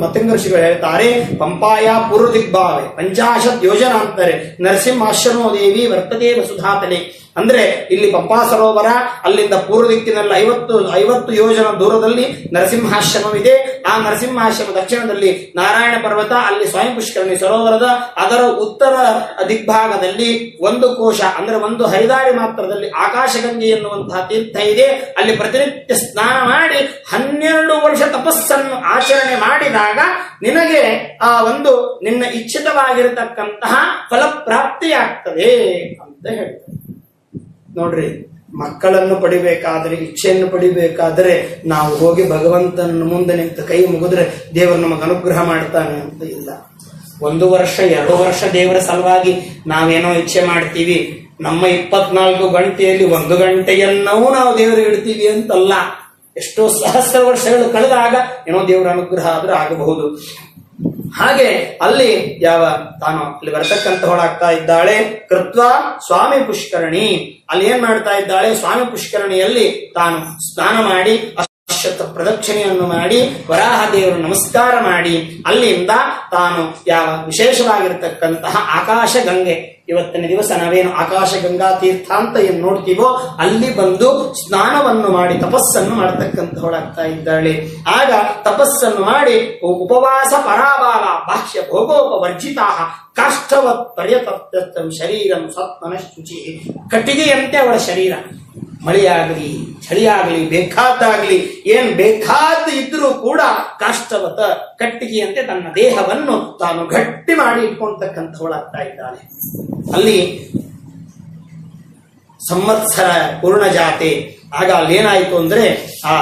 ಮತಂಗ ಋಷಿಗಳು ಹೇಳ್ತಾರೆ, ಪಂಪಾಯ ಪೂರ್ವ ದಿಗ್ಭಾವೆ 50 ಯೋಜನಾಂತರೆ ನರಸಿಂಹಾಶ್ರಮೋ ದೇವಿ ವರ್ತತೆ ವಸುಧಾತನೆ. ಅಂದ್ರೆ ಇಲ್ಲಿ ಪಂಪಾ ಸರೋವರ, ಅಲ್ಲಿಂದ ಪೂರ್ವ ದಿಕ್ಕಿನಲ್ಲಿ 50 ಯೋಜನ ದೂರದಲ್ಲಿ ನರಸಿಂಹಾಶ್ರಮವಿದೆ. ಆ ನರಸಿಂಹಾಶ್ರಮ ದಕ್ಷಿಣದಲ್ಲಿ ನಾರಾಯಣ ಪರ್ವತ, ಅಲ್ಲಿ ಸ್ವಯಂ ಪುಷ್ಕರಣಿ ಸರೋವರದ ಅದರ ಉತ್ತರ ದಿಗ್ಭಾಗದಲ್ಲಿ 1 ಕೋಶ ಅಂದ್ರೆ 1 ಹರಿದಾರಿ ಮಾತ್ರದಲ್ಲಿ ಆಕಾಶಗಂಗೆ ಎನ್ನುವಂತಹ ತೀರ್ಥ ಇದೆ. ಅಲ್ಲಿ ಪ್ರತಿನಿತ್ಯ ಸ್ನಾನ ಮಾಡಿ 12 ವರ್ಷ ತಪಸ್ಸನ್ನು ಆಚರಣೆ ಮಾಡಿದಾಗ ನಿನಗೆ ಆ ಒಂದು ನಿನ್ನ ಇಚ್ಛಿತವಾಗಿರತಕ್ಕಂತಹ ಫಲಪ್ರಾಪ್ತಿಯಾಗ್ತದೆ ಅಂತ ಹೇಳ್ತಾರೆ. ನೋಡ್ರಿ, ಮಕ್ಕಳನ್ನು ಪಡಿಬೇಕಾದ್ರೆ, ಇಚ್ಛೆಯನ್ನು ಪಡಿಬೇಕಾದ್ರೆ ನಾವು ಹೋಗಿ ಭಗವಂತನ ಮುಂದೆ ನಿಂತು ಕೈ ಮುಗಿದ್ರೆ ದೇವರು ನಮಗೆ ಅನುಗ್ರಹ ಮಾಡ್ತಾನೆ ಅಂತ ಇಲ್ಲ. 1 ವರ್ಷ 2 ವರ್ಷ ದೇವರ ಸಲುವಾಗಿ ನಾವೇನೋ ಇಚ್ಛೆ ಮಾಡ್ತೀವಿ. ನಮ್ಮ 24 ಗಂಟೆಯಲ್ಲಿ 1 ಗಂಟೆಯನ್ನೂ ನಾವು ದೇವರಿಗೆ ಇಡ್ತೀವಿ ಅಂತಲ್ಲ. ಎಷ್ಟೋ ಸಹಸ್ರ ವರ್ಷಗಳು ಕಳೆದಾಗ ಏನೋ ದೇವರ ಅನುಗ್ರಹ ಆದ್ರೂ ಆಗಬಹುದು. ಹಾಗೆ ಅಲ್ಲಿ ತಾನು ಅಲ್ಲಿ ಬರತಕ್ಕಂತಹೊಳಾಗ್ತಾ ಇದ್ದಾಳೆ. ಕೃತ್ವ ಸ್ವಾಮಿ ಪುಷ್ಕರಣಿ, ಅಲ್ಲಿ ಏನ್ ಮಾಡ್ತಾ ಇದ್ದಾಳೆ, ಸ್ವಾಮಿ ಪುಷ್ಕರಣಿಯಲ್ಲಿ ತಾನು ಸ್ನಾನ ಮಾಡಿ ಶತ ಪ್ರದಕ್ಷಿಣೆಯನ್ನು ಮಾಡಿ ವರಾಹ ದೇವರು ನಮಸ್ಕಾರ ಮಾಡಿ ಅಲ್ಲಿಂದ ತಾನು ವಿಶೇಷವಾಗಿರತಕ್ಕಂತಹ ಆಕಾಶ ಗಂಗೆ, ಇವತ್ತಿನ ದಿವಸ ನಾವೇನು ಆಕಾಶ ಗಂಗಾ ತೀರ್ಥ ಅಂತ ಏನು ನೋಡ್ತೀವೋ ಅಲ್ಲಿ ಬಂದು ಸ್ನಾನವನ್ನು ಮಾಡಿ ತಪಸ್ಸನ್ನು ಮಾಡತಕ್ಕಂತಹೊಳಾಗ್ತಾ ಇದ್ದಾಳೆ. ಆಗ ತಪಸ್ಸನ್ನು ಮಾಡಿ ಉಪವಾಸ ಪರಾಬಾಲ ಬಾಹ್ಯ ಭೋಗೋಪವರ್ಜಿತಾ ಕಾಷ್ಠವತ್ ಪರ್ಯತಪ್ತ ಶರೀರಂ ಸತ್ಮನಃಶುಚಿ, ಕಟ್ಟಿಗೆಯಂತೆ ಅವಳ ಶರೀರ, ಮಳೆಯಾಗಲಿ ಚಳಿಯಾಗಲಿ ಬೇಕಾದ್ದಾಗಲಿ ಏನ್ ಬೇಕಾದ ಇದ್ರೂ ಕೂಡ ಕಾಷ್ಟವತ ಕಟ್ಟಿಗೆಯಂತೆ ತನ್ನ ದೇಹವನ್ನು ತಾನು ಗಟ್ಟಿ ಮಾಡಿ ಇಟ್ಕೊಳ್ತಕ್ಕಂಥವಳಾಗ್ತಾ ಇದ್ದಾಳೆ. ಅಲ್ಲಿ ಸಂವತ್ಸರ ಪೂರ್ಣ ಜಾತೆ. ಆಗ ಅಲ್ಲೇನಾಯಿತು ಅಂದ್ರೆ ಆ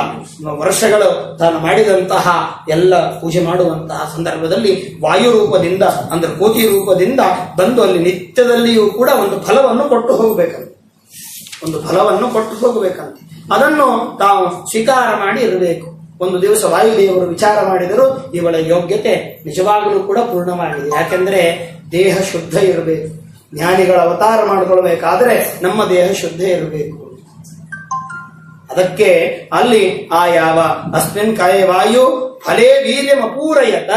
ವರ್ಷಗಳು ತಾನು ಮಾಡಿದಂತಹ ಎಲ್ಲ ಪೂಜೆ ಮಾಡುವಂತಹ ಸಂದರ್ಭದಲ್ಲಿ ವಾಯು ರೂಪದಿಂದ ಅಂದ್ರೆ ಕೋತಿ ರೂಪದಿಂದ ಬಂದು ಅಲ್ಲಿ ನಿತ್ಯದಲ್ಲಿಯೂ ಕೂಡ ಒಂದು ಫಲವನ್ನು ಕೊಟ್ಟು ಹೋಗಬೇಕಂತೆ, ಒಂದು ಫಲವನ್ನು ಕೊಟ್ಟು ಹೋಗಬೇಕಂತೆ. ಅದನ್ನು ತಾವು ಸ್ವೀಕಾರ ಮಾಡಿ ಇರಬೇಕು. ಒಂದು ದಿವಸ ವಾಯುದೇವರು ವಿಚಾರ ಮಾಡಿದರು, ಇವಳ ಯೋಗ್ಯತೆ ನಿಜವಾಗಲೂ ಕೂಡ ಪೂರ್ಣವಾಗಿದೆ. ಯಾಕೆಂದ್ರೆ ದೇಹ ಶುದ್ಧ ಇರಬೇಕು. ಜ್ಞಾನಿಗಳ ಅವತಾರ ಮಾಡಿಕೊಳ್ಬೇಕಾದ್ರೆ ನಮ್ಮ ದೇಹ ಶುದ್ಧ ಇರಬೇಕು. ಅದಕ್ಕೆ ಅಲ್ಲಿ ಅಸ್ಮಿನ್ ಕಾಯ ವಾಯು ಫಲೇ ವೀರ್ಯಮಪೂರಯತ,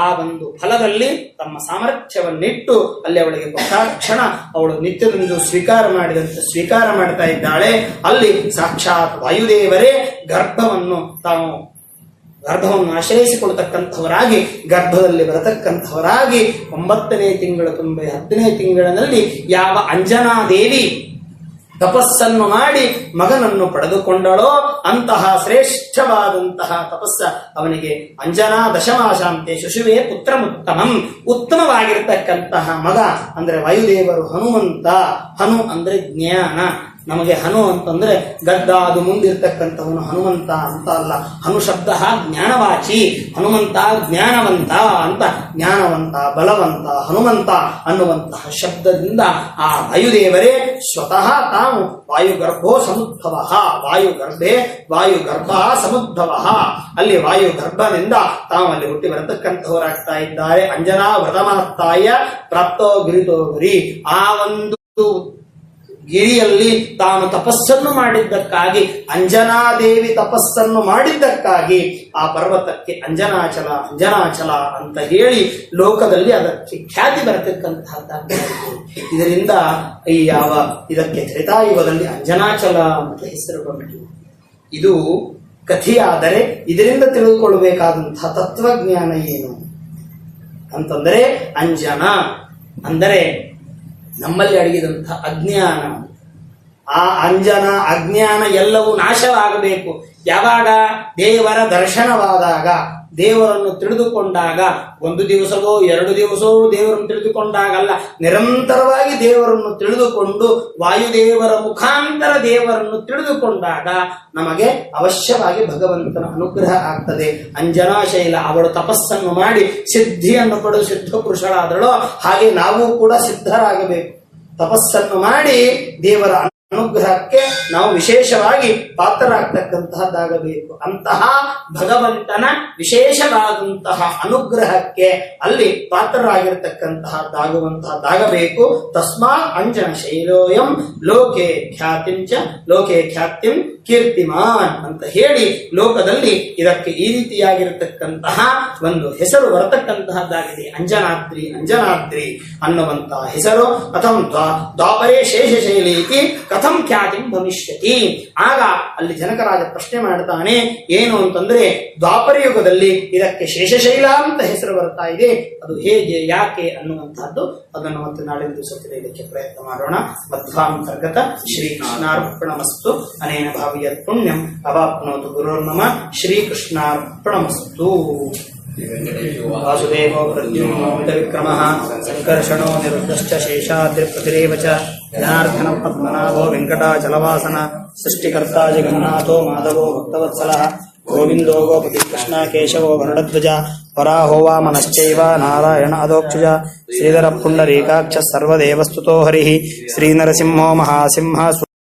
ಆ ಒಂದು ಫಲದಲ್ಲಿ ತಮ್ಮ ಸಾಮರ್ಥ್ಯವನ್ನಿಟ್ಟು ಅಲ್ಲಿ ಅವಳಿಗೆ ಕೊಟ್ಟಾಕ್ಷಣ ಅವಳು ನಿತ್ಯದೊಂದು ಸ್ವೀಕಾರ ಮಾಡಿದಂತೆ ಸ್ವೀಕಾರ ಮಾಡ್ತಾ ಇದ್ದಾಳೆ. ಅಲ್ಲಿ ಸಾಕ್ಷಾತ್ ವಾಯುದೇವರೇ ಗರ್ಭವನ್ನು ಆಶ್ರಯಿಸಿಕೊಳ್ತಕ್ಕಂಥವರಾಗಿ ಗರ್ಭದಲ್ಲಿ ಬರತಕ್ಕಂಥವರಾಗಿ 9ನೇ ತಿಂಗಳು ತುಂಬ 10ನೇ ತಿಂಗಳಿನಲ್ಲಿ ಅಂಜನಾದೇವಿ ತಪಸ್ಸನ್ನು ಮಾಡಿ ಮಗನನ್ನು ಪಡೆದುಕೊಂಡಳೋ ಅಂತಹ ಶ್ರೇಷ್ಠವಾದಂತಹ ತಪಸ್ಸ ಅವನಿಗೆ ಅಂಜನಾ ದಶಮಾಶಾಂತೆ ಶುಶುವೇ ಪುತ್ರಮುತ್ತಮಂ, ಉತ್ತಮವಾಗಿರ್ತಕ್ಕಂತಹ ಮಗ ಅಂದ್ರೆ ವಾಯುದೇವರು ಹನುಮಂತ. ಹನು ಅಂದ್ರೆ ಜ್ಞಾನ. ನಮಗೆ ಹನು ಅಂತಂದ್ರೆ ಗದ್ದ ಅದು ಮುಂದಿರ್ತಕ್ಕಂಥವನು ಹನುಮಂತ ಅಂತ ಅಲ್ಲ. ಹನು ಶಬ್ದ ಜ್ಞಾನವಾಚಿ, ಹನುಮಂತ ಜ್ಞಾನವಂತ ಅಂತ, ಜ್ಞಾನವಂತ ಬಲವಂತ ಹನುಮಂತ ಅನ್ನುವಂತಹ ಶಬ್ದದಿಂದ ಆ ವಾಯುದೇವರೇ ಸ್ವತಃ ತಾವು ವಾಯುಗರ್ಭೋ ಸಮುದ್ಭವ, ವಾಯುಗರ್ಭ ಸಮುದ್ಭವ, ಅಲ್ಲಿ ವಾಯುಗರ್ಭದಿಂದ ತಾವು ಅಲ್ಲಿ ಹುಟ್ಟಿ ಬರತಕ್ಕಂಥವರಾಗ್ತಾ ಇದ್ದಾರೆ. ಅಂಜನಾ ವ್ರತಮಾತ್ತಾಯ ಪ್ರಾಪ್ತೋ ಗಿರಿತೋ ಗುರಿ, ಆ ಒಂದು ಗಿರಿಯಲ್ಲಿ ತಾನು ತಪಸ್ಸನ್ನು ಮಾಡಿದ್ದಕ್ಕಾಗಿ, ಅಂಜನಾದೇವಿ ತಪಸ್ಸನ್ನು ಮಾಡಿದ್ದಕ್ಕಾಗಿ ಆ ಪರ್ವತಕ್ಕೆ ಅಂಜನಾಚಲ ಅಂತ ಹೇಳಿ ಲೋಕದಲ್ಲಿ ಅದಕ್ಕೆ ಖ್ಯಾತಿ ಬರತಕ್ಕಂತಹದ್ದಾಗಿದೆ. ಇದರಿಂದ ಇದಕ್ಕೆ ತ್ರೇತಾಯುಗದಲ್ಲಿ ಅಂಜನಾಚಲ ಅಂತ ಹೆಸರು ಬಂತು. ಇದು ಕಥೆಯಾದರೆ ಇದರಿಂದ ತಿಳಿದುಕೊಳ್ಳಬೇಕಾದಂತಹ ತತ್ವಜ್ಞಾನ ಏನು ಅಂತಂದರೆ, ಅಂಜನ ಅಂದರೆ ನಮ್ಮಲ್ಲಿ ಅಡಗಿದಂತಹ ಅಜ್ಞಾನ. ಆ ಅಂಜನ ಅಜ್ಞಾನ ಎಲ್ಲವೂ ನಾಶವಾಗಬೇಕು. ಯಾವಾಗ? ದೇವರ ದರ್ಶನವಾದಾಗ, ದೇವರನ್ನು ತಿಳಿದುಕೊಂಡಾಗ, 1 ದಿವಸವೋ 2 ದಿವಸವೋ ದೇವರನ್ನು ತಿಳಿದುಕೊಂಡಾಗಲ್ಲ, ನಿರಂತರವಾಗಿ ದೇವರನ್ನು ತಿಳಿದುಕೊಂಡು ವಾಯುದೇವರ ಮುಖಾಂತರ ದೇವರನ್ನು ತಿಳಿದುಕೊಂಡಾಗ ನಮಗೆ ಅವಶ್ಯವಾಗಿ ಭಗವಂತನ ಅನುಗ್ರಹ ಆಗ್ತದೆ. ಅಂಜನಾ ಶೈಲ ಅವಳು ತಪಸ್ಸನ್ನು ಮಾಡಿ ಸಿದ್ಧಿಯನ್ನು ಪಡೆದು ಸಿದ್ಧ ಪುರುಷಳಾದಳೋ ಹಾಗೆ ನಾವು ಕೂಡ ಸಿದ್ಧರಾಗಬೇಕು. ತಪಸ್ಸನ್ನು ಮಾಡಿ ದೇವರ ಅನುಗ್ರಹಕ್ಕೆ ನಾವು ವಿಶೇಷವಾಗಿ ಪಾತ್ರರಾಗ್ತಕ್ಕಂತಹದ್ದಾಗಬೇಕು. ಅಂತಹ ಭಗವಂತನ ವಿಶೇಷವಾದಂತಹ ಅನುಗ್ರಹಕ್ಕೆ ಅಲ್ಲಿ ಪಾತ್ರರಾಗಿರ್ತಕ್ಕಂತಹದ್ದಾಗುವಂತಹದ್ದಾಗಬೇಕು. ತಸ್ಮಾತ್ ಅಂಜನ ಶೈಲೋಯಂ ಲೋಕೆ ಖ್ಯಾತಿಂ ಕೀರ್ತಿಮಾನ್ ಅಂತ ಹೇಳಿ ಲೋಕದಲ್ಲಿ ಇದಕ್ಕೆ ಈ ರೀತಿಯಾಗಿರತಕ್ಕಂತಹ ಒಂದು ಹೆಸರು ಬರತಕ್ಕಂತಹದ್ದಾಗಿದೆ. ಅಂಜನಾದ್ರಿ ಅನ್ನುವಂತಹ ಹೆಸರು. ಕಥಂ ದ್ವಾಪರೇ ಶೇಷಶೈಲೇತಿ ಕಥಂ ಖ್ಯಾತಿಂ ಭವಿಷ್ಯತಿ. ಆಗ ಅಲ್ಲಿ ಜನಕರಾಜ ಪ್ರಶ್ನೆ ಮಾಡ್ತಾನೆ, ಏನು ಅಂತಂದ್ರೆ ದ್ವಾಪರ ಯುಗದಲ್ಲಿ ಇದಕ್ಕೆ ಶೇಷಶೈಲ ಅಂತ ಹೆಸರು ಬರ್ತಾ ಇದೆ, ಅದು ಹೇಗೆ ಯಾಕೆ ಅನ್ನುವಂತಹದ್ದು ಅದನ್ನು ಮತ್ತೆ ನಾಳೆ ದಿವಸ ತಿಳಿಯಲಿಕ್ಕೆ ಪ್ರಯತ್ನ ಮಾಡೋಣ. ಮಧ್ವಾಂತರ್ಗತ ಶ್ರೀಕೃಷ್ಣಾರ್ಪಣಮಸ್ತು. ಅನೇನ ಭಾವಿಯತ್ ಪುಣ್ಯಂ ಅವಾಪ್ನೋತು ಗುರುರ್ನಮ. ಶ್ರೀಕೃಷ್ಣಾರ್ಪಣಮಸ್ತು. ವಾಸುದೇವೋ ಪ್ರದ್ಯುಮ್ನೋ ವಿಕ್ರಮಃ ಸಂಕರ್ಷಣೋ ನಿರುದ್ಧಶ್ಚ ಶೇಷಾದ್ರಿಪತಿರೇವ ಚ ಜನಾರ್ದನ ಪದ್ಮನಾಭೋ ವೆಂಕಟಾಚಲವಾಸನ ಸೃಷ್ಟಿಕರ್ತಾ ಜಗನ್ನಾಥೋ ಮಾಧವೋ ಭಕ್ತವತ್ಸಲಃ ಗೋವಿಂದೋ ಗೋಪತಿ ಕೃಷ್ಣ ಕೇಶವೋ ಗರುಡಧ್ವಜ ವರಾಹೋ ವಾಮನಶ್ಚೈವ ನಾರಾಯಣ ಅಧೋಕ್ಷಜ ಶ್ರೀಧರ ಪುಂಡರೀಕಾಕ್ಷ ಸರ್ವದೇವಸ್ತುತೋ ಹರಿಃ ಶ್ರೀನರಸಿಂಹೋ ಮಹಾಸಿಂಹ